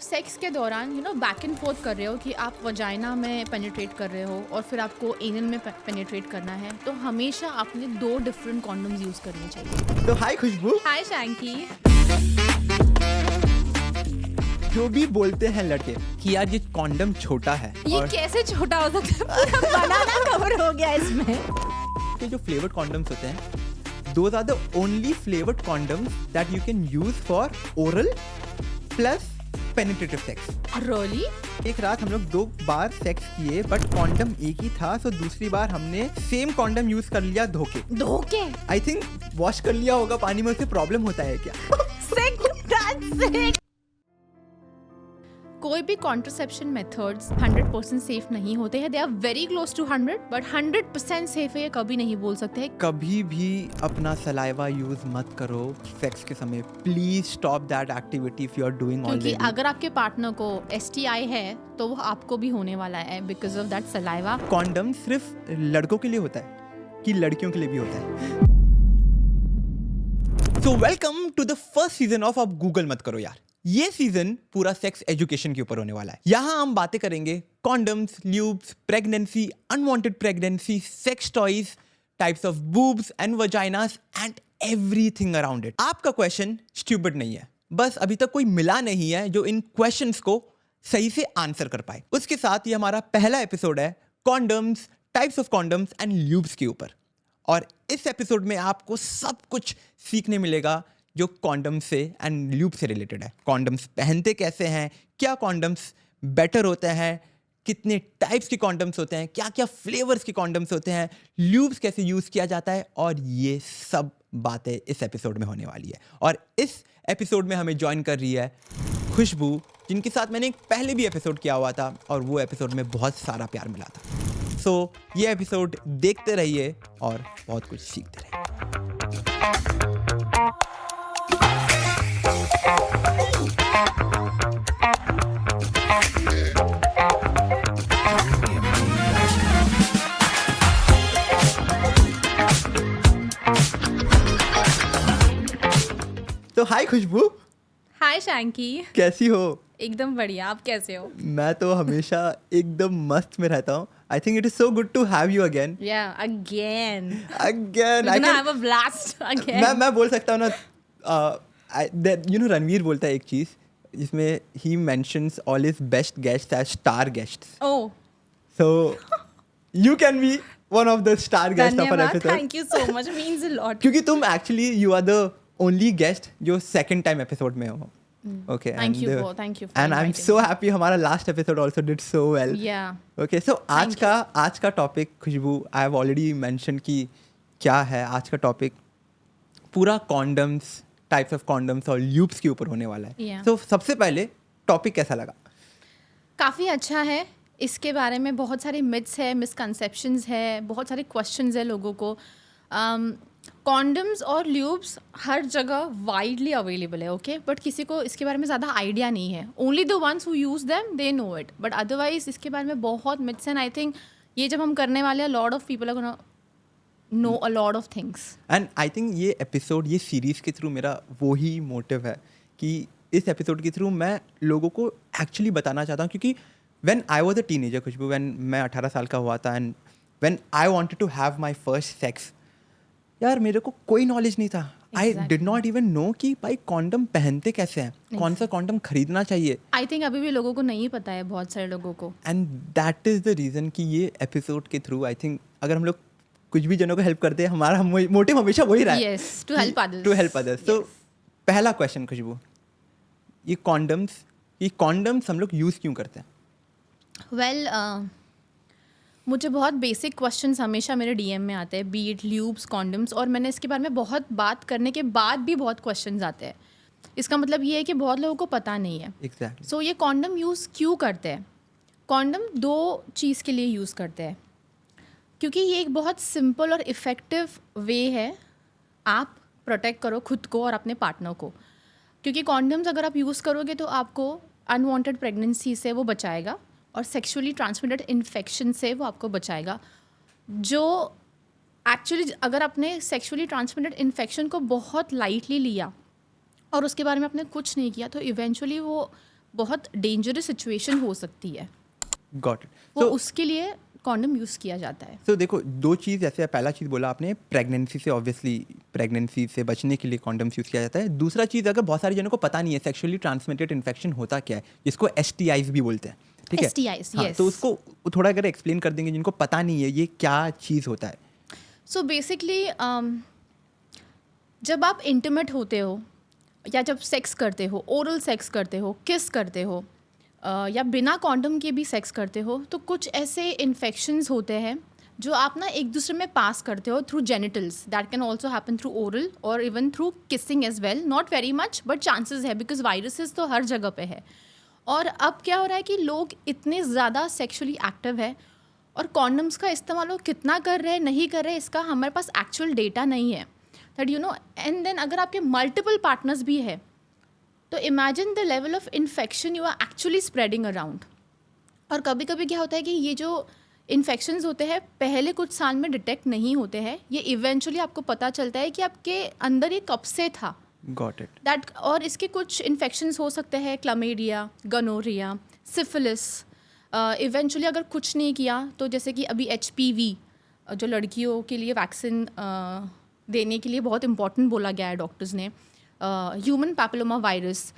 Sex के दौरान back and fourth कर रहे हो कि आप वजाइना में पेनिट्रेट कर रहे हो और फिर आपको एनल में पेनिट्रेट करना है, तो हमेशा आपने 2 डिफरेंट कॉन्डम्स यूज करने चाहिए। तो हाय खुशबू, हाय शैंकी। जो भी बोलते हैं लड़के कि यार ये कॉन्डम छोटा है, ये और कैसे छोटा हो सकता है? पूरा बनाना कवर हो गया इसमें। के जो फ्लेवर्ड कॉन्डम्स होते हैं, those are the only flavored condoms that you can use for oral plus penetrative sex. Really? एक रात हम लोग 2 बार सेक्स किए, बट कॉन्डम एक ही था, सो दूसरी बार हमने सेम कॉन्डम यूज कर लिया धोके। आई थिंक वॉश कर लिया होगा पानी में, उससे प्रॉब्लम होता है क्या? Sick. कोई भी कॉन्ट्रासेप्शन मेथड्स 100% सेफ नहीं होते हैं। They are very close to 100, but 100% safe है ये कभी नहीं बोल सकते हैं। कभी भी अपना सलाइवा यूज मत करो सेक्स के समय। Please stop that activity if you are doing already. क्योंकि अगर आपके पार्टनर को STI है तो वो आपको भी होने वाला है because of that saliva. Condom सिर्फ लड़कों के लिए होता है कि लड़कियों के लिए भी होता है? So welcome to the first season of अब गूगल मत करो यार। ये सीजन पूरा सेक्स एजुकेशन के ऊपर होने वाला है। यहाँ हम बातें करेंगे condoms, lubes, pregnancy, unwanted pregnancy, sex toys, types of boobs and vaginas and everything around it. आपका क्वेश्चन स्टूपिड नहीं है, बस अभी तक कोई मिला नहीं है जो इन क्वेश्चंस को सही से आंसर कर पाए। उसके साथ ये हमारा पहला एपिसोड है condoms, types of condoms and lubes के ऊपर। और इस एपिसोड में आपको सब कुछ सीखने मिलेगा जो कॉन्डम से एंड ल्यूब से रिलेटेड है। कॉन्डम्स पहनते कैसे हैं, क्या कॉन्डम्स बेटर होते हैं, कितने टाइप्स के कॉन्डम्स होते हैं, क्या क्या फ्लेवर्स के कॉन्डम्स होते हैं, ल्यूब्स कैसे यूज़ किया जाता है, और ये सब बातें इस एपिसोड में होने वाली है। और इस एपिसोड में हमें ज्वाइन कर रही है खुशबू, जिनके साथ मैंने एक पहले भी एपिसोड किया हुआ था और वो एपिसोड में बहुत सारा प्यार मिला था। सो ये एपिसोड देखते रहिए और बहुत कुछ सीखते रहिए। तो हाय खुशबू। हाय शैंकी। कैसी हो? एकदम बढ़िया, आप कैसे हो? मैं तो हमेशा एकदम मस्त में रहता हूँ। I think it is so good to have you again. Yeah, again. Again. We're gonna have a blast again. मैं बोल सकता हूँ ना, रणवीर बोलता है एक चीज़ जिसमें he mentions all his best guests as star guests. Oh. So you can be one of the star guests of our धन्यवाद, episode. thank you so much, means a lot. क्योंकि तुम actually you are the only guest जो second time episode में हो. Okay. Thank you for and I'm inviting so me. happy हमारा last episode also did so well. Yeah. Okay, so आज का topic Khushbu, I have already mentioned कि क्या है आज का टॉपिक। पूरा कॉन्डम्स, टाइप्स ऑफ कॉन्डम्स और ल्यूब्स के ऊपर होने वाला है। Yeah. So सबसे पहले टॉपिक कैसा लगा? काफ़ी अच्छा है। इसके बारे में बहुत सारे मिथ्स है, मिसकंसेप्शंस है, बहुत सारे क्वेश्चंस है लोगों को। कॉन्डम्स और ल्यूब्स हर जगह वाइडली अवेलेबल है, ओके, बट किसी को इसके बारे में ज़्यादा आइडिया नहीं है। Only the ones who use them they know it, but otherwise इसके बारे में बहुत मिथ्स एंड आई थिंक ये जब हम करने वाले हैं, lot of people are gonna know a lot of things. And I think ये एपिसोड, ये सीरीज़ के थ्रू मेरा वो ही मोटिव है कि इस एपिसोड के थ्रू मैं लोगों को एक्चुअली बताना चाहता हूँ। क्योंकि when I was a teenager Khushbu, when मैं 18 साल का हुआ था and when I wanted to have my first sex, यार मेरे को कोई नॉलेज नहीं था। I did not even know कि भाई कॉन्डम पहनते कैसे हैं, कौन सा कॉन्डम खरीदना चाहिए। आई थिंक अभी भी लोगों को नहीं पता है, बहुत सारे लोगों को। And that is the reason कि ये एपिसोड के थ्रू आई थिंक अगर हम लोग कुछ भी जनों को हेल्प करते हैं, हमारा मोटिव हमेशा वही रहा है। Yes, to help others. To help others. तो पहला क्वेश्चन खुशबू, ये कॉन्डम्स हम लोग यूज़ क्यों करते हैं? वेल, मुझे बहुत बेसिक क्वेश्चंस हमेशा मेरे DM में आते हैं, बी इट ल्यूब्स, कॉन्डम्स, और मैंने इसके बारे में बहुत बात करने के बाद भी बहुत क्वेश्चंस आते हैं। इसका मतलब ये है कि बहुत लोगों को पता नहीं है। एग्जैक्टली। सो ये कॉन्डम यूज़ क्यों करते हैं? कॉन्डम 2 चीज़ के लिए यूज़ करते हैं, क्योंकि ये एक बहुत सिंपल और इफ़ेक्टिव वे है आप प्रोटेक्ट करो खुद को और अपने पार्टनर को। क्योंकि कॉन्डम्स अगर आप यूज़ करोगे तो आपको अनवांटेड प्रेगनेंसी से वो बचाएगा और सेक्सुअली ट्रांसमिटेड इन्फेक्शन से वो आपको बचाएगा, जो एक्चुअली अगर आपने सेक्सुअली ट्रांसमिटेड इन्फेक्शन को बहुत लाइटली लिया और उसके बारे में आपने कुछ नहीं किया तो इवेंचुअली वो बहुत डेंजरस सिचुएशन हो सकती है, गॉट इट। वो उसके लिए कॉन्डम यूज़ किया जाता है। तो देखो, दो चीज़ ऐसे, पहला चीज़ बोला आपने प्रेगनेंसी से, ऑब्वियसली प्रेगनेंसी से बचने के लिए कॉन्डम्स यूज़ किया जाता है। दूसरा चीज़, अगर बहुत सारे जनों को पता नहीं है सेक्सुअली ट्रांसमिटेड इन्फेक्शन होता क्या है, जिसको STIs भी बोलते हैं, ठीक है? STIs, हाँ, yes. तो उसको थोड़ा अगर एक्सप्लेन कर देंगे जिनको पता नहीं है ये क्या चीज़ होता है। सो बेसिकली जब आप इंटीमेट होते हो या जब सेक्स करते हो, ओरल सेक्स करते हो, किस करते हो, या बिना कॉन्डम के भी सेक्स करते हो, तो कुछ ऐसे इन्फेक्शंस होते हैं जो आप ना एक दूसरे में पास करते हो through genitals. That can also happen through oral और even through kissing as well, not very much but chances है, बिकॉज वायरसेस तो हर जगह पे है। और अब क्या हो रहा है कि लोग इतने ज़्यादा सेक्सुअली एक्टिव है और कॉन्डम्स का इस्तेमाल वो कितना कर रहे हैं, नहीं कर रहे, इसका हमारे पास एक्चुअल डेटा नहीं है, that you know. And then अगर आपके मल्टीपल पार्टनर्स भी है तो imagine the level of infection you are actually spreading around. और कभी कभी क्या होता है कि ये जो इन्फेक्शंस होते हैं पहले कुछ साल में डिटेक्ट नहीं होते हैं, ये इवेंचुअली आपको पता चलता है कि आपके अंदर ये कब से था। Got it. दैट, और इसके कुछ इन्फेक्शंस हो सकते हैं, क्लमेडिया, गनोरिया, सिफिलिस। इवेंचुअली अगर कुछ नहीं किया तो जैसे कि अभी HPV जो लड़कियों के लिए वैक्सीन देने के लिए बहुत इंपॉर्टेंट बोला गया है डॉक्टर्स ने, ह्यूमन पैपिलोमा वायरस,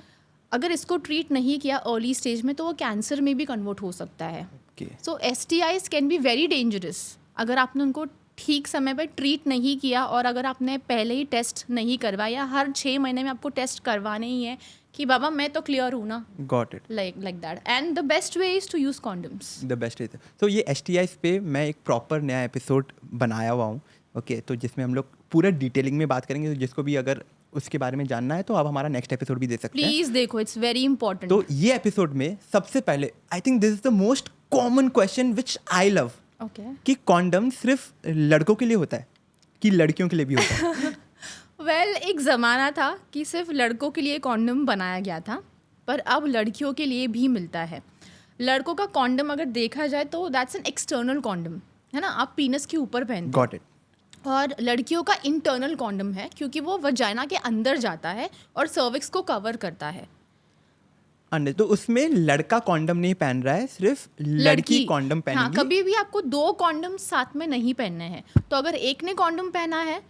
अगर इसको ट्रीट नहीं किया अर्ली स्टेज में तो वो कैंसर में भी कन्वर्ट हो सकता है। Okay. So STIs can be very dangerous अगर आपने उनको ठीक समय पर ट्रीट नहीं किया और अगर आपने पहले ही टेस्ट नहीं करवाया। हर 6 महीने में आपको टेस्ट करवाने ही है कि बाबा मैं तो क्लियर हूँ ना, got it. like that, and the best way is to use condoms. The best is, तो ये STIs पे मैं एक प्रॉपर नया एपिसोड बनाया हुआ हूँ, ओके, तो जिसमें हम लोग पूरा डिटेलिंग में बात करेंगे। तो जिसको भी अगर उसके बारे में जानना है तो आप हमारा नेक्स्ट एपिसोड भी दे सकते हैं। प्लीज देखो, इट्स वेरी इंपॉर्टेंट। तो ये एपिसोड में सबसे पहले I think this is the most common question which I love, okay, कि कॉन्डम सिर्फ लड़कों के लिए होता है कि लड़कियों के लिए भी होता है? वेल, एक ज़माना था कि सिर्फ लड़कों के लिए कॉन्डम बनाया गया था, पर अब लड़कियों के लिए भी मिलता है। लड़कों का कॉन्डम अगर देखा जाए तो दैट्स एन एक्सटर्नल कॉन्डम, है ना, आप पीनस के ऊपर पहनते हो। Got it. और लड़कियों का इंटरनल कॉन्डम है क्योंकि वो वजाइना के अंदर जाता है और सर्विक्स को कवर करता है। अंडर, तो उसमें लड़का कॉन्डम नहीं पहन रहा है, सिर्फ लड़की कॉन्डम हाँ, पहनेगी। कभी भी आपको 2 कॉन्डम साथ में नहीं पहनने हैं। तो अगर एक ने कॉन्डम पहना है,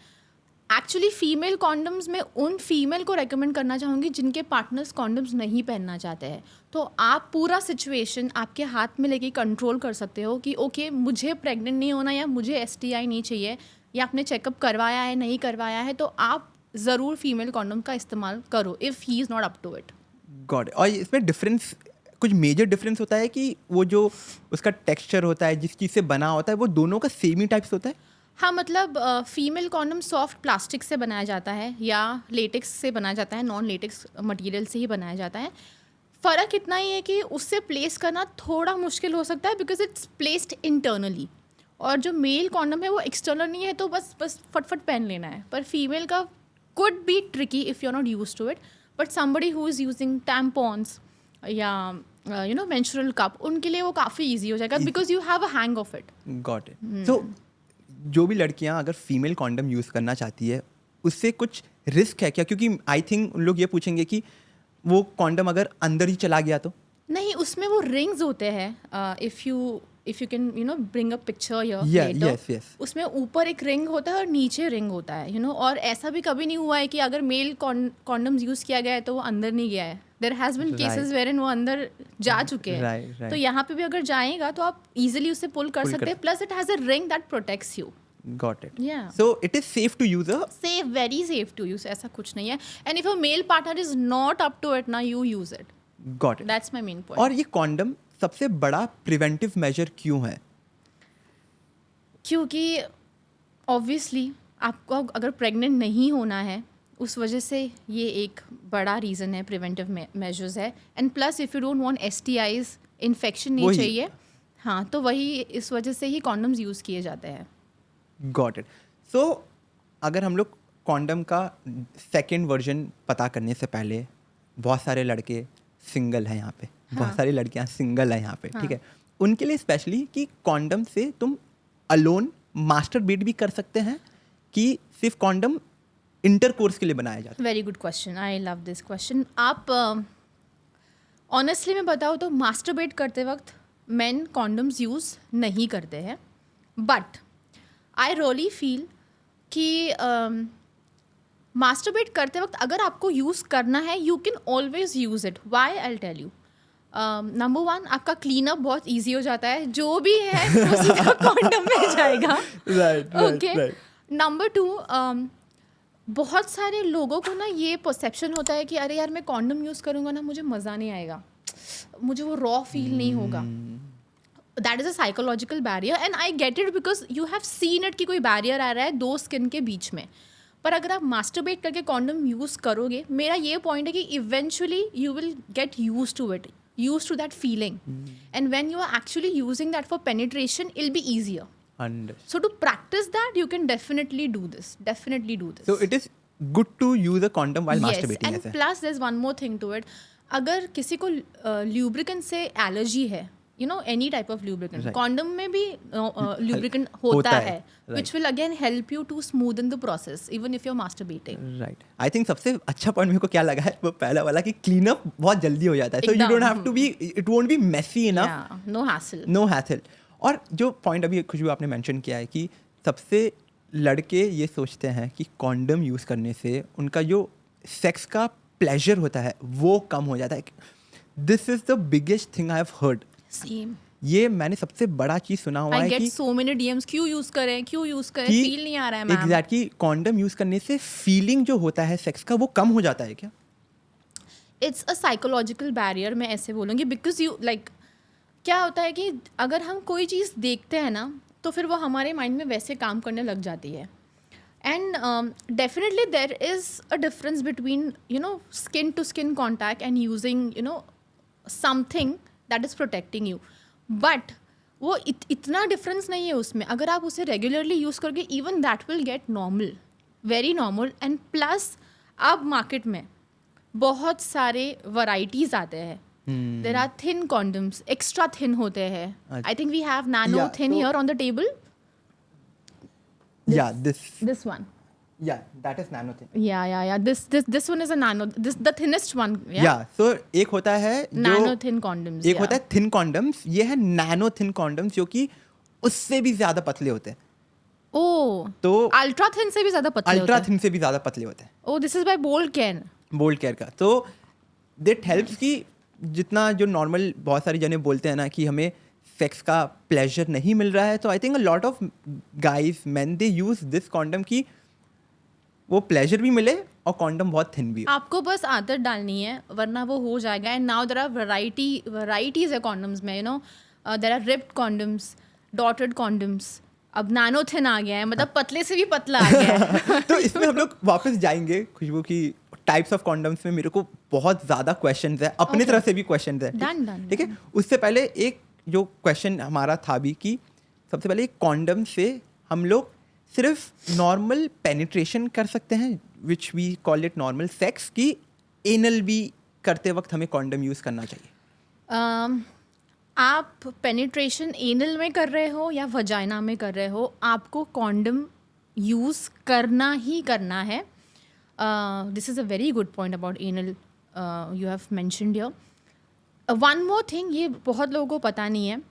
एक्चुअली फीमेल कॉन्डम्स में उन फीमेल को रेकमेंड करना चाहूँगी जिनके पार्टनर्स कॉन्डम्स नहीं पहनना चाहते हैं। तो आप पूरा सिचुएशन आपके हाथ में लेके कंट्रोल कर सकते हो कि ओके मुझे प्रेग्नेंट नहीं होना या मुझे STI नहीं चाहिए, या आपने चेकअप करवाया है नहीं करवाया है, तो आप ज़रूर फीमेल कॉन्डम का इस्तेमाल करो if he is not up to it. Got it. और इसमें डिफरेंस, कुछ मेजर डिफरेंस होता है कि वो जो उसका टेक्सचर होता है, जिस चीज़ से बना होता है, वो दोनों का सेम ही टाइप्स होता है? हाँ, मतलब फीमेल कॉन्डम सॉफ्ट प्लास्टिक से बनाया जाता है या लेटेक्स से बनाया जाता है, नॉन लेटेक्स मटेरियल से ही बनाया जाता है। फ़र्क इतना ही है कि उससे प्लेस करना थोड़ा मुश्किल हो सकता है बिकॉज इट्स प्लेस्ड इंटरनली, और जो मेल कॉन्डम है वो एक्सटर्नल नहीं है, तो बस फटफट पहन लेना है। पर फीमेल का could be tricky if you are not use to it, but somebody who is using tampons या यू नो मेंस्ट्रुअल कप, उनके लिए वो काफ़ी ईजी हो जाएगा because you have a hang of it. Got it. तो जो भी लड़कियां अगर फीमेल कॉन्डम यूज़ करना चाहती है, उससे कुछ रिस्क है क्या? क्योंकि आई थिंक लोग ये पूछेंगे कि वो कॉन्डम अगर अंदर ही चला गया तो? नहीं, उसमें वो रिंग्स होते हैं। If you can you know bring a picture your Yeah, later, yes, yes. उसमें ऊपर एक रिंग होता है और नीचे रिंग होता है, यू नो। और ऐसा भी कभी नहीं हुआ है कि अगर मेल कॉन्डम्स यूज़ किया गया है तो वो अंदर नहीं गया है। There has been cases wherein वो अंदर जा चुके हैं। Right. तो यहाँ पे भी अगर जाएगा तो आप इजीली उसे पुल कर सकते हैं, plus it has a ring that protects you. Got it. Yeah. So it is safe to use a. Safe, very safe to use, ऐसा कुछ नहीं है। And if a male partner is not up to it ना, you use it. Got it. That's my main point. और ये condom सबसे बड़ा preventive measure क्यों है? क्योंकि ऑब्वियसली आपको अगर प्रेग्नेंट नहीं होना है, उस वजह से ये एक बड़ा रीज़न है, प्रिवेंटिव मेजर्स है। And plus if you don't want STIs, infection नहीं वही। चाहिए, हाँ, तो वही इस वजह से ही कॉन्डम्स यूज़ किए जाते हैं। Got it. So अगर हम लोग कॉन्डम का सेकेंड वर्जन पता करने से पहले, बहुत सारे लड़के सिंगल हैं यहाँ पे, बहुत सारी लड़कियाँ सिंगल हैं यहाँ पे, ठीक है, उनके लिए स्पेशली कि कॉन्डम से तुम अलोन मास्टरबेट भी कर सकते हैं कि सिर्फ कॉन्डम इंटरकोर्स के लिए बनाया जाता है? Very good question, I love this question. आप ऑनेस्टली मैं बताऊँ तो मास्टरबेट करते वक्त मेन कॉन्डम्स यूज़ नहीं करते हैं, बट आई रियली फील कि मास्टरबेट करते वक्त अगर आपको यूज़ करना है, you can always use it. Why I tell you. Number one, आपका क्लीन अप बहुत ईजी हो जाता है, जो भी है वो सीधा कॉन्डम में जाएगा. Right okay. नंबर टू, बहुत सारे लोगों को ना ये परसेप्शन होता है कि अरे यार मैं कॉन्डम यूज़ करूँगा ना मुझे मज़ा नहीं आएगा, मुझे वो रॉ फील नहीं होगा. That is a psychological barrier and I get it because you have seen it कि कोई बैरियर आ रहा है दो स्किन के बीच में. पर अगर आप मास्टरबेट करके कॉन्डम यूज़ करोगे, मेरा ये पॉइंट है कि eventually you will get use to it, used to that feeling. And when you are actually using that for penetration, it'll be easier. Understood. So to practice that, you can definitely do this. So it is good to use a condom while masturbating. And plus there's one more thing to it. अगर किसी को lubricant से allergy है, you know, any type of lubricant, condom में भी lubricant होता है, which will again help you to smoothen the process even if you're masturbating. Right. I think सबसे अच्छा पॉइंट मेरे को क्या लगा है वो पहला वाला कि क्लीन अप बहुत जल्दी हो जाता है. So you don't have to be, it won't be messy enough. Yeah, no hassle. No hassle. और जो पॉइंट अभी खुशबू आपने मेंशन किया है कि सबसे लड़के ये सोचते हैं कि कॉन्डम यूज़ करने से उनका जो सेक्स का प्लेजर होता है वो कम हो जाता है. This is the biggest thing I have heard. Same. ये मैंने सबसे बड़ा चीज़ सुना हुआ है कि I get so many DMs, क्यों यूज़ करें, फील नहीं आ रहा है मैम. एग्जैक्टली कॉन्डम यूज़ करने से फीलिंग जो होता है सेक्स का वो कम हो जाता है क्या? इट्स अ साइकोलॉजिकल बैरियर, मैं ऐसे बोलूँगी, बिकॉज यू लाइक क्या होता है कि अगर हम कोई चीज़ देखते हैं ना तो फिर वो हमारे माइंड में वैसे काम करने लग जाती है. And definitely there is a difference between you know skin to skin contact and using you know something that is protecting you, but वो इतना डिफरेंस नहीं है उसमें. अगर आप उसे रेगुलरली यूज़ करोगे, even that will get normal, very normal. And plus अब मार्केट में बहुत सारे वैराइटीज़ आते हैं. There are thin condoms, extra thin होते हैं. I think we have nano thin here on the table. This one. Yeah, that is nano thin. Yeah. This one is a nano. This the thinnest one. Yeah. So एक होता है nano thin condoms. एक होता है thin condoms. ये है nano thin condoms जो कि उससे भी ज़्यादा पतले होते हैं. Oh. तो ultra thin से भी ज़्यादा पतले होते हैं. ultra thin से भी ज़्यादा पतले होते हैं. Oh, this is by Bold Care. Bold Care का. तो that helps कि जितना जो नॉर्मल बहुत सारी जने बोलते हैं ना कि हमें सेक्स का प्लेजर नहीं मिल रहा है, तो I think a lot of guys man they use this condom की वो प्लेजर भी मिले और कॉन्डम बहुत थिन भी हो. आपको बस आदत डालनी है, वरना वो हो जाएगा. And now there are varieties है कॉन्डम्स में. You know there are ripped condoms, dotted condoms. अब नैनो थिन आ गया है, मतलब पतले से भी पतला आ गया है. तो इसमें हम लोग वापस जाएंगे खुशबू की टाइप्स ऑफ कॉन्डम्स में. मेरे को बहुत ज़्यादा क्वेश्चंस है, अपनी तरफ से भी क्वेश्चंस है. डन. ठीक है, उससे पहले एक जो क्वेश्चन हमारा था भी कि सबसे पहले कॉन्डम से हम लोग सिर्फ नॉर्मल पेनिट्रेशन कर सकते हैं, which we call it normal sex, की एनल भी करते वक्त हमें कॉन्डम यूज़ करना चाहिए? आप पेनिट्रेशन एनल में कर रहे हो या वजाइना में कर रहे हो, आपको कॉन्डम यूज़ करना ही करना है. This is a very good point about anal you have mentioned here. One more thing, ये बहुत लोगों को पता नहीं है.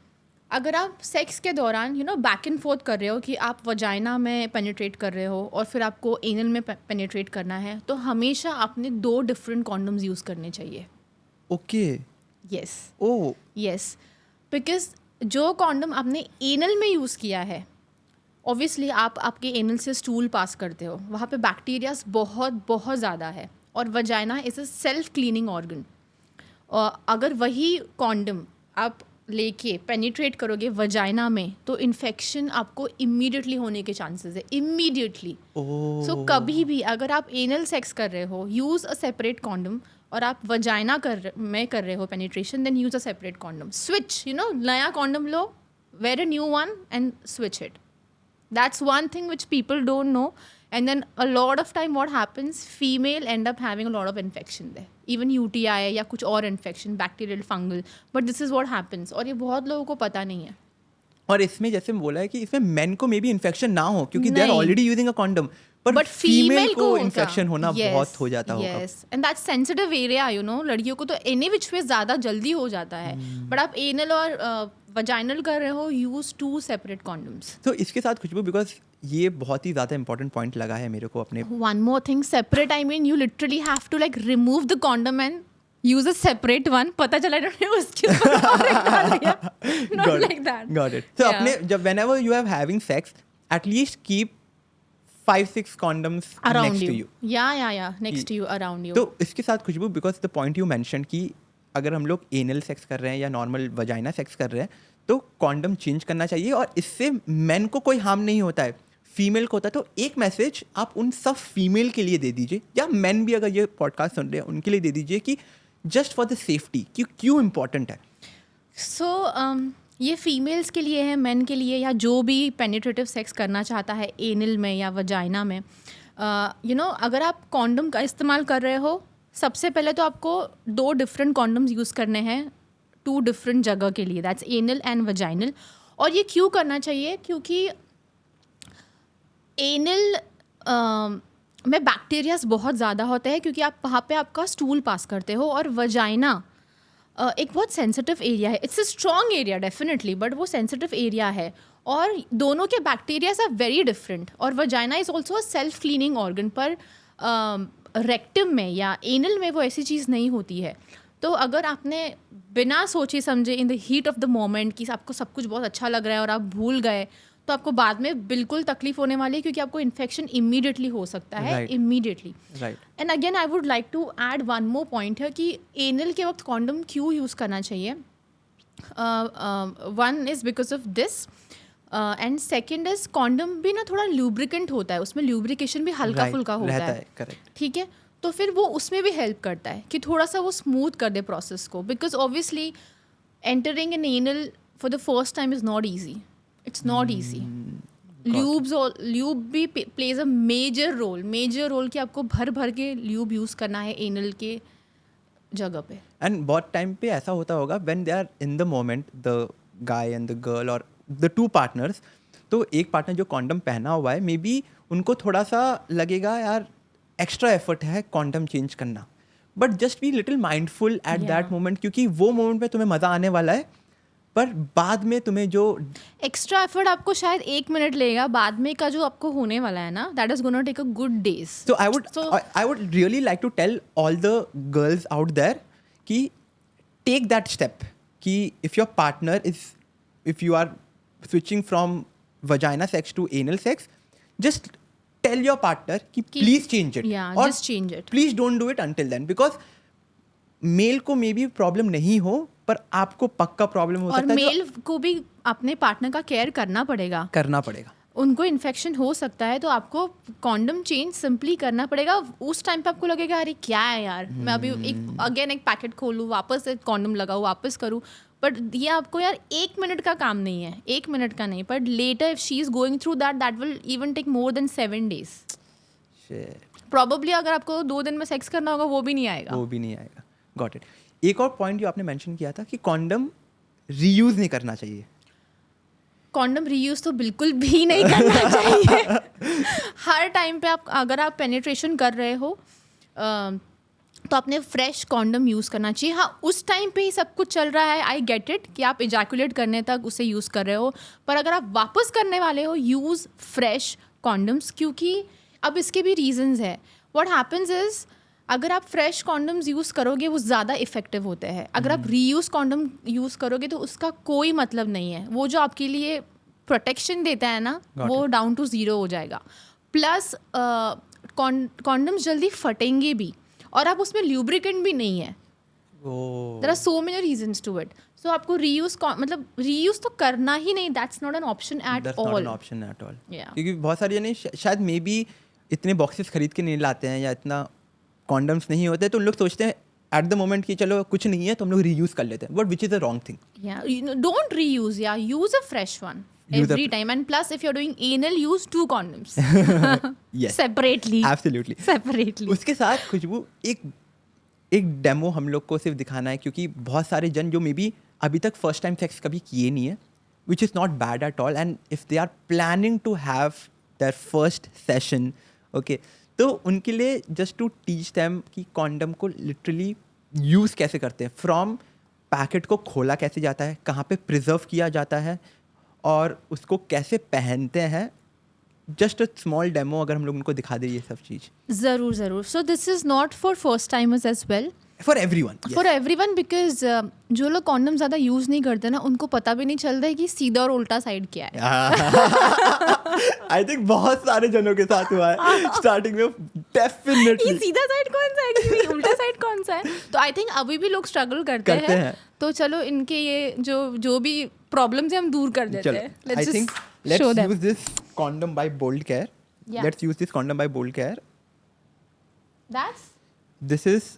अगर आप सेक्स के दौरान you know back and fourth कर रहे हो कि आप वजाइना में पेनिट्रेट कर रहे हो और फिर आपको एनल में पेनिट्रेट करना है, तो हमेशा आपने 2 डिफरेंट कॉन्डम्स यूज़ करने चाहिए. Okay. Yes. Oh yes, because जो कॉन्डम आपने एनल में यूज़ किया है, ऑब्वियसली आप आपके एनल से स्टूल पास करते हो, वहाँ पे बैक्टीरियाज बहुत ज़्यादा है. और vagina is a self cleaning organ. और अगर वही कॉन्डम आप लेके पेनिट्रेट करोगे वजाइना में, तो इन्फेक्शन आपको इमीडिएटली होने के चांसेस है, इमीडिएटली. सो कभी भी अगर आप एनल सेक्स कर रहे हो, यूज़ अ सेपरेट कॉन्डम. और आप वजाइना में कर रहे हो penetration, then use a separate condom. Switch, you know, नया कॉन्डम लो, wear a new one and switch it. That's one thing which people don't know. And then a lot of time what happens, female end up having a lot of infection there. Even UTI या कुछ और infection, bacterial, fungal. But this is what happens. और ये बहुत लोगों को पता नहीं है. और इसमें जैसे बोला है कि इसमें मेन को मे बी इन्फेक्शन ना हो क्योंकि दे आर नहीं। Already using a condom, but पर फीमेल को होगा। इन्फेक्शन होना बहुत हो जाता होगा। Yes and that sensitive area you know, लड़कियों को तो एनी विच वे ज़्यादा जल्दी हो जाता है, बट आप एनल और वजाइनल कर रहे हो, यूज 2 सेपरेट कॉन्डम्स। तो इसके साथ खुशबू, बिकॉज ये बहुत ही ज़्यादा इंपॉर्टेंट पॉइंट लगा है मेरे को अपने। One more thing, separate, I mean you literally have to like remove the condom and use a separate one. पता चला इन्होंने उसके ऊपर और एक डाल दिया. Not Got it. like that. Got it. So Yeah. अपने जब whenever you are having sex, at least keep 5-6 condoms Around next you. to you. Yeah. Next to you, around you. तो इसके साथ खुशबू, because the point you mention कि अगर हम लोग एनल सेक्स कर रहे हैं या नॉर्मल वजाइना सेक्स कर रहे हैं तो कॉन्डम चेंज करना चाहिए और इससे मेन को कोई हार्म नहीं होता है, फीमेल को होता है। तो एक मैसेज आप उन सब फीमेल के लिए दे दीजिए, या मेन भी अगर ये पॉडकास्ट सुन रहे हैं उनके लिए दे दीजिए कि जस्ट फॉर द सेफ्टी, क्यों इम्पोर्टेंट है। So ये फीमेल्स के लिए है, मेन के लिए, या जो भी पेनिट्रेटिव सेक्स करना चाहता है एनल में या वजाइना में, यू नो अगर आप कॉन्डम का इस्तेमाल कर रहे हो, सबसे पहले तो आपको 2 डिफरेंट कॉन्डम्स यूज़ करने हैं 2 डिफरेंट जगह के लिए, दैट्स एनल एंड वजाइनल। और ये क्यों करना चाहिए? क्योंकि एनल में बैक्टीरियाज बहुत ज़्यादा होते हैं, क्योंकि आप वहाँ पे आपका स्टूल पास करते हो, और वजाइना एक बहुत सेंसिटिव एरिया है। It's a strong area definitely, but वो सेंसिटिव एरिया है और दोनों के बैक्टीरियाज आर वेरी डिफरेंट। और vagina is also a self cleaning organ, पर रेक्टम में या एनल में वो ऐसी चीज़ नहीं होती है। तो अगर आपने बिना सोचे समझे in the heat of the moment कि आपको सब कुछ बहुत अच्छा लग रहा है और आप भूल गए, तो आपको बाद में बिल्कुल तकलीफ होने वाली है, क्योंकि आपको इन्फेक्शन इमीडिएटली हो सकता है, Right. Immediately. Right. And again I would like to add one more point है कि एनल के वक्त कॉन्डम क्यों यूज़ करना चाहिए। One is because of this, and second is condom भी ना थोड़ा ल्यूब्रिकेंट होता है, उसमें ल्यूब्रिकेशन भी हल्का फुल्का होता है। करेक्ट। ठीक है, तो फिर वो उसमें भी हेल्प करता है कि थोड़ा सा वो स्मूथ कर दे प्रोसेस को, because obviously entering in anal for the first time is not easy, it's not easy. Lube भी प्लेज अ मेजर रोल कि आपको भर के ल्यूब यूज़ करना है एनल के जगह पे। एंड बहुत टाइम पे ऐसा होता होगा when they are in the moment, the guy and the girl और द 2 पार्टनर्स, तो एक पार्टनर जो कॉन्डम पहना हुआ है मे बी उनको थोड़ा सा लगेगा यार एक्स्ट्रा एफर्ट है कॉन्डम चेंज करना, but just be little mindful at that moment, क्योंकि वो मोमेंट पे तुम्हें मज़ा आने वाला है, पर बाद में तुम्हें जो एक्स्ट्रा एफर्ट आपको शायद 1 मिनट लगेगा, बाद में का जो आपको होने वाला है ना, that is gonna take a good days. So I would really like to tell all the girls out there कि take that step, कि if your partner is, if you are switching from vagina sex to anal sex, just tell your partner कि please change it. Yeah, और just change it. Please don't do it until then, because mail को may be problem नहीं हो पर आपको पक्का problem हो और सकता है, जो मेल को भी अपने पार्टनर का केयर करना पड़ेगा, करना पड़ेगा। उनको इन्फेक्शन हो सकता है, तो आपको कॉन्डम चेंज सिंपली करना पड़ेगा। उस टाइम पे आपको लगेगा अरे क्या है यार, मैं अभी एक पैकेट खोलूँ, वापस एक कॉन्डम लगाऊँ, वापस करूँ, बट ये आपको यार 1 मिनट का काम नहीं है, 1 मिनट का नहीं, but letter if she is going through that will even take more than 7 days probably. अगर आपको 2 दिन में सेक्स करना होगा वो भी नहीं आएगा, वो भी नहीं आएगा। Got it. एक और पॉइंट जो आपने मेंशन किया था कि कॉन्डम रीयूज नहीं करना चाहिए। कॉन्डम रीयूज तो बिल्कुल भी नहीं करना चाहिए। हर टाइम पे अगर आप पेनिट्रेशन कर रहे हो तो आपने फ्रेश कॉन्डम यूज़ करना चाहिए। हाँ, उस टाइम पे ही सब कुछ चल रहा है, आई गेट इट कि आप इजैकुलेट करने तक उसे यूज़ कर रहे हो, पर अगर आप वापस करने वाले हो, यूज़ फ्रेश कॉन्डम्स, क्योंकि अब इसके भी रीजंस है। व्हाट हैपन्स इज़, अगर आप फ्रेश कॉन्डम्स यूज़ करोगे वो ज़्यादा इफेक्टिव होते हैं। अगर आप रीयूज़ कॉन्डम यूज़ करोगे तो उसका कोई मतलब नहीं है, वो जो आपके लिए प्रोटेक्शन देता है ना, वो डाउन टू 0 हो जाएगा। प्लस कॉन्डम्स जल्दी फटेंगे भी, और आप उसमें ल्यूब्रिकेंट भी नहीं है। There are so many reasons to it. So आपको रीयूज़ तो करना ही नहीं, that's not an option at all. क्योंकि बहुत सारे जने शायद मे बी इतने बॉक्सेस खरीद के नहीं लाते हैं या इतना कॉन्डम्स नहीं होते, तो उन लोग सोचते हैं एट द मोमेंट कि चलो कुछ नहीं है तो हम लोग रीयूज कर लेते हैं, but which is a wrong thing. Don't reuse, या use a fresh one every time, and plus if you're doing anal, use 2 condoms Yes, separately, absolutely separately। उसके साथ खुशबू एक डेमो हम लोग को सिर्फ दिखाना है, क्योंकि बहुत सारे जन जो मे बी अभी तक फर्स्ट टाइम सेक्स कभी किए नहीं है, which is not bad at all. And if they are planning to have their first session, okay, तो उनके लिए just to teach them कि condom को literally use कैसे करते हैं, from पैकेट को खोला कैसे जाता है, कहाँ पे प्रिजर्व किया जाता है और उसको कैसे पहनते हैं. जस्ट अ स्मॉल डेमो अगर हम लोग उनको दिखा दें ये सब चीज़. ज़रूर ज़रूर. So this is not for first timers as well, for everyone. For everyone, because जो लोग कॉन्डम ज़्यादा यूज़ नहीं करते ना, उनको पता भी नहीं चलता है कि सीधा और उल्टा साइड क्या है. आई थिंक बहुत सारे जनों के साथ हुआ है स्टार्टिंग में. ये डेफिनेटली सीधा साइड कौन सा है, actually? उल्टा साइड कौन सा है. तो आई थिंक अभी भी लोग स्ट्रगल करते हैं. तो चलो इनके ये जो भी प्रॉब्लम्स है हम दूर कर देते हैं. I think let's use this condom by Bold Care. Yeah. Let's use this condom by Bold Care. That's This is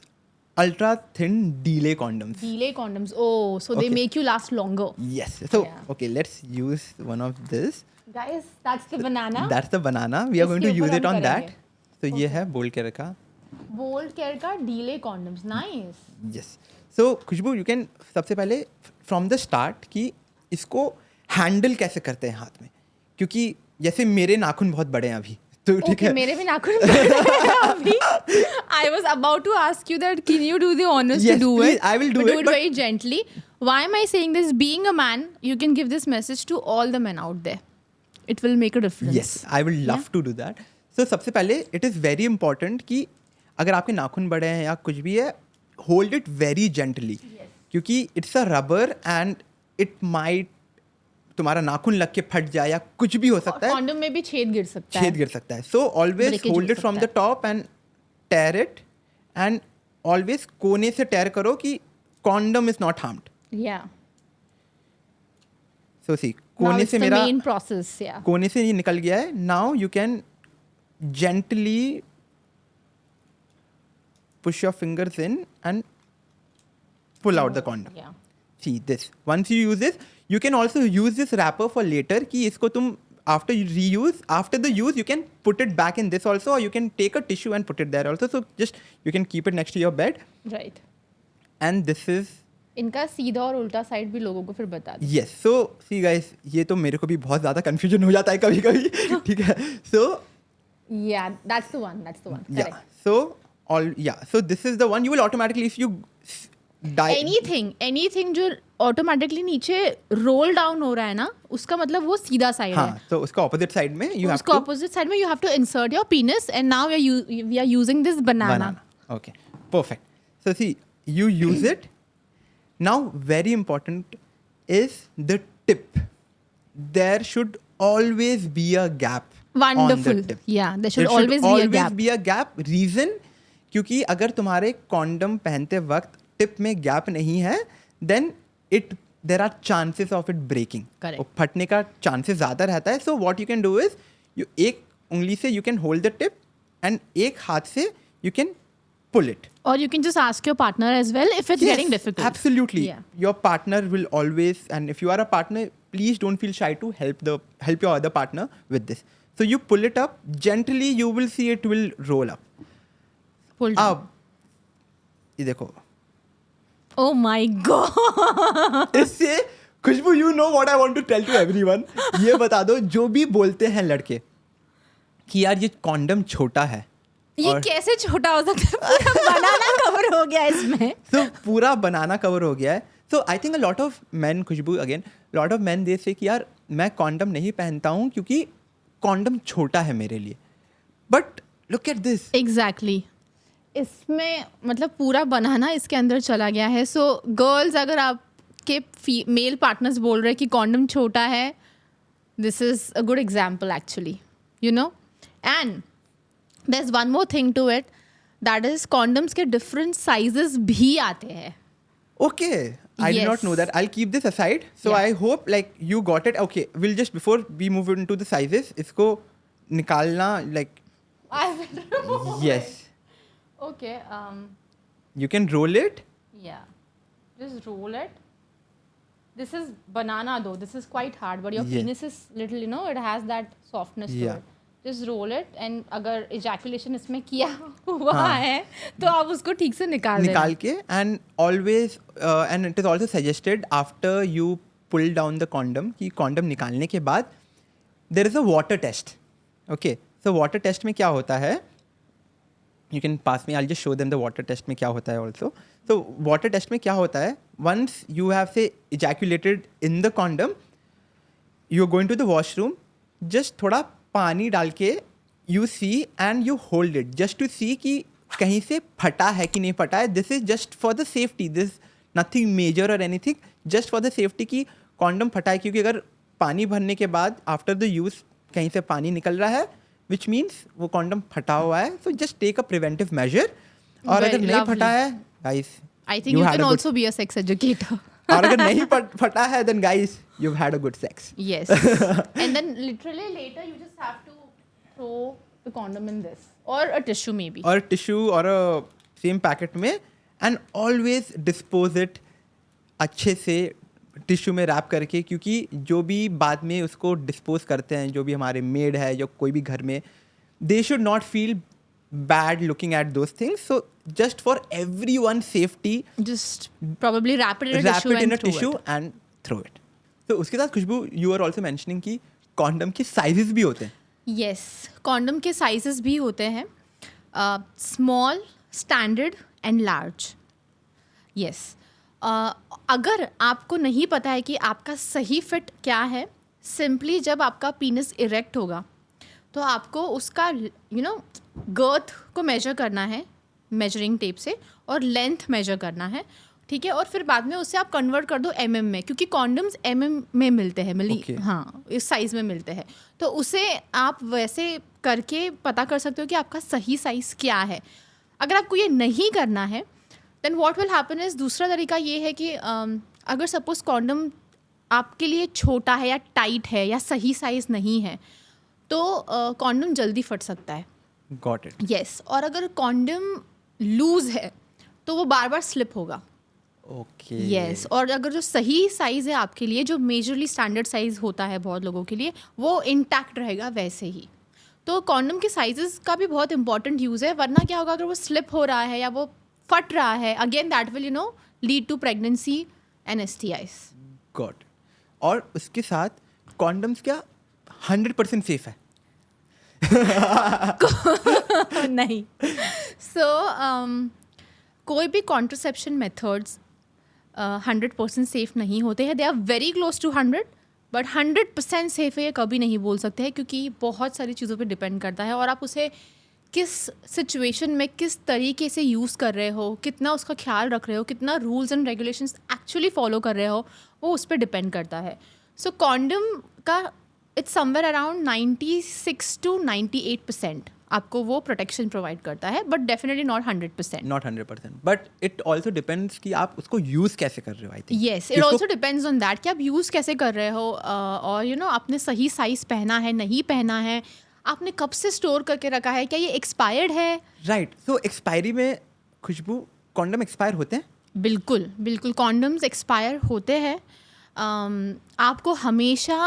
ultra thin delay condoms. delay condoms. Oh, so they Okay. make you last longer. Yes. So Yeah. okay, let's use one of this. Guys, that's the banana. That's the banana. We are going to इसके use ऊपर it हम on that. करेंगे. So ये है Bold Care का. Bold Care का delay condoms. Nice. Yes. So Khushboo, you can सबसे पहले from the start कि इसको हैंडल कैसे करते हैं हाथ में, क्योंकि जैसे मेरे नाखून बहुत बड़े हैं अभी, तो ठीक Okay, है. मेरे भी नाखून बड़े हैं अभी. I was about to ask you that can you do the honors Yes, to do please, it? I will do but it, do it but- very gently. Why am I saying this? Being a man, you can give this message to all the men out there. It will make a difference. Yes, I will love to do that. So सबसे पहले it is very important कि अगर आपके नाखून बड़े हैं या कुछ भी है, hold it very gently. Yes. क्योंकि it's a rubber and it might तुम्हारा नाखून लग के फट जाए या कुछ भी हो सकता है, कॉन्डम में भी छेद गिर सकता है. छेद गिर सकता है. So always Breakage hold हो it from सकता the top and tear it, and always कोने से tear करो कि condom is not harmed. Yeah. So see, Now कोने it's से the मेरा main process. Yeah. कोने से ये निकल गया है. Now you can gently push your fingers in and pull out the condom. Yeah. See this. Once you use this, you can also use this wrapper for later. कि इसको तुम after you reuse, after the use, you can put it back in this also, or you can take a tissue and put it there also. So just you can keep it next to your bed. Right. And this is इनका सीधा और उल्टा side भी लोगों को फिर बता दो. yes. So see guys, ये तो मेरे को भी बहुत ज़्यादा confusion हो जाता है कभी कभी. ठीक है. So Yeah, that's the one. That's the one. yeah. Correct. So this is the one you will automatically, if you die. Anything जो ऑटोमेटिकली नीचे रोल डाउन हो रहा है ना, उसका मतलब वो सीधा साइड है. हाँ, तो उसका opposite side में you have उसको to ऑपोजिट साइड में you have to insert your penis and now we are using this banana. Okay, perfect. So see, you use it. Now, very important is the tip. There should always be a gap Wonderful. on the tip. Yeah, there should There always be a gap. be a gap. Reason, क्योंकि अगर तुम्हारे condom पहनते वक्त tip में gap नहीं है, then there are chances of it breaking. Correct. वो फटने का chances ज़्यादा रहता है. So what you can do is, you एक उंगली से you can hold the tip and एक हाथ से you can pull it. Or you can just ask your partner as well if it's getting difficult. Absolutely. Yeah. Your partner will always, and if you are a partner, please don't feel shy to help your other partner with this. So you pull it up gently. You will see it will roll up. Pull down. अब ये देखो. Oh my god. इससे खुशबू, you know what I want to tell to everyone. ये बता दो जो भी बोलते हैं लड़के कि यार ये कॉन्डम छोटा है. ये और- कैसे छोटा हो सकता है? पूरा बनाना कवर हो गया इसमें. So पूरा बनाना कवर हो गया है. So I think a lot of men, Khushboo again, lot of men they say कि यार मैं कॉन्डम नहीं पहनता हूँ क्योंकि कॉन्डम छोटा है मेरे लिए. But look at this. Exactly. इसमें मतलब पूरा बनाना इसके अंदर चला गया है. सो गर्ल्स, अगर आपके मेल पार्टनर्स बोल रहे हैं कि कॉन्डम छोटा है, this is a good example actually, you know. And there is one more thing to it, that is condoms के डिफरेंट साइजेस भी आते हैं. Okay. I did not Yes. know that. I'll keep this aside. So Yeah. I hope like you got it. Okay. We'll just, before we move into the sizes, इसको निकालना like yes. Okay. You can roll it. Yeah. Just roll it. This is banana though. This is quite hard, but your Yeah. penis is little, you know, it has that softness to Yeah. it. Just roll it and अगर ejaculation इसमें किया हुआ हाँ. है तो आप उसको ठीक से निकाल देना. निकाल के, and always and it is also suggested after you pull down the condom, कि कॉन्डम निकालने के बाद there is a water test. Okay, so water test में क्या होता है, you can pass me, I just show them the water test में क्या होता है ऑल्सो. तो वाटर टेस्ट में क्या होता है, once you have say ejaculated in the condom, you are going to the washroom, just थोड़ा पानी डाल के you see and you hold it just to see कि कहीं से फटा है कि नहीं फटा है. This is just for the safety, this nothing major और anything, just for the safety कि कॉन्डम फटा है. क्योंकि अगर पानी भरने के बाद आफ्टर द यूज़ कहीं से पानी निकल रहा है, विच मीन्स वो कॉन्डम फटा हुआ है. So just take a preventive measure. और अगर नहीं फटा है, guys, I think you can also be a sex educator. और अगर नहीं फटा है, then guys, you've had a good sex. Yes. And then literally later you just have to throw the condom in this or a tissue maybe. और tissue और same packet में, and always dispose it अच्छे से tissue में rap करके. क्योंकि जो भी बाद में उसको डिस्पोज करते हैं, जो भी हमारे मेड है या कोई भी घर में, they should not feel bad looking at those things. So just for everyone's safety, Just probably wrap it in a wrap tissue it in and a throw tissue it. and throw it. तो उसके साथ खुशबू, you are also mentioning कि condom के sizes भी होते हैं. Yes, condom के sizes भी होते हैं, small, standard and large. Yes. अगर आपको नहीं पता है कि आपका सही फिट क्या है, सिंपली जब आपका पीनस इरेक्ट होगा तो आपको उसका गर्थ को मेजर करना है मेजरिंग टेप से, और लेंथ मेजर करना है, ठीक है. और फिर बाद में उसे आप कन्वर्ट कर दो mm में, क्योंकि कॉन्डम्स mm में मिलते हैं, Okay. हाँ, इस साइज़ में मिलते हैं. तो उसे आप वैसे करके पता कर सकते हो कि आपका सही साइज़ क्या है. अगर आपको ये नहीं करना है, then what will happen is, दूसरा तरीका ये है कि अगर सपोज कॉन्डम आपके लिए छोटा है या टाइट है या सही साइज़ नहीं है, तो कॉन्डम जल्दी फट सकता है. Got it. यस. और अगर कॉन्डम लूज है तो वो बार बार स्लिप होगा. Okay. यस. और अगर जो सही साइज़ है आपके लिए, जो मेजरली स्टैंडर्ड साइज़ होता है बहुत लोगों के लिए, वो इंटैक्ट रहेगा वैसे ही. तो कॉन्डम के साइजेस का भी बहुत इंपॉर्टेंट यूज़ है, वरना क्या होगा अगर वो स्लिप हो रहा है या वो फट रहा है, again that will lead to pregnancy and STIs. Got it. और उसके साथ कॉन्डम्स क्या 100% सेफ है? नहीं. सो कोई भी कॉन्ट्रसेप्शन मेथड्स 100% सेफ नहीं होते हैं. They are very close to 100, but 100% safe है ये कभी नहीं बोल सकते हैं, क्योंकि बहुत सारी चीज़ों पे डिपेंड करता है, और आप उसे किस सिचुएशन में किस तरीके से यूज़ कर रहे हो, कितना उसका ख्याल रख रहे हो, कितना rules and regulations actually follow कर रहे हो, वो उस पर डिपेंड करता है. सो कॉन्डम का इट्स समवेयर अराउंड 96 to 98% आपको वो प्रोटेक्शन प्रोवाइड करता है, but definitely not 100%. Not 100%, but it also depends कि आप उसको यूज़ कैसे कर रहे हो. I think yes, it also depends on that कि आप यूज़ कैसे कर रहे हो, और आपने सही साइज़ पहना है, नहीं पहना है, आपने कब से स्टोर करके रखा है, क्या ये एक्सपायर्ड है. राइट. सो एक्सपायरी में खुशबू, कॉन्डम एक्सपायर होते हैं? बिल्कुल बिल्कुल, कॉन्डम्स एक्सपायर होते हैं. आपको हमेशा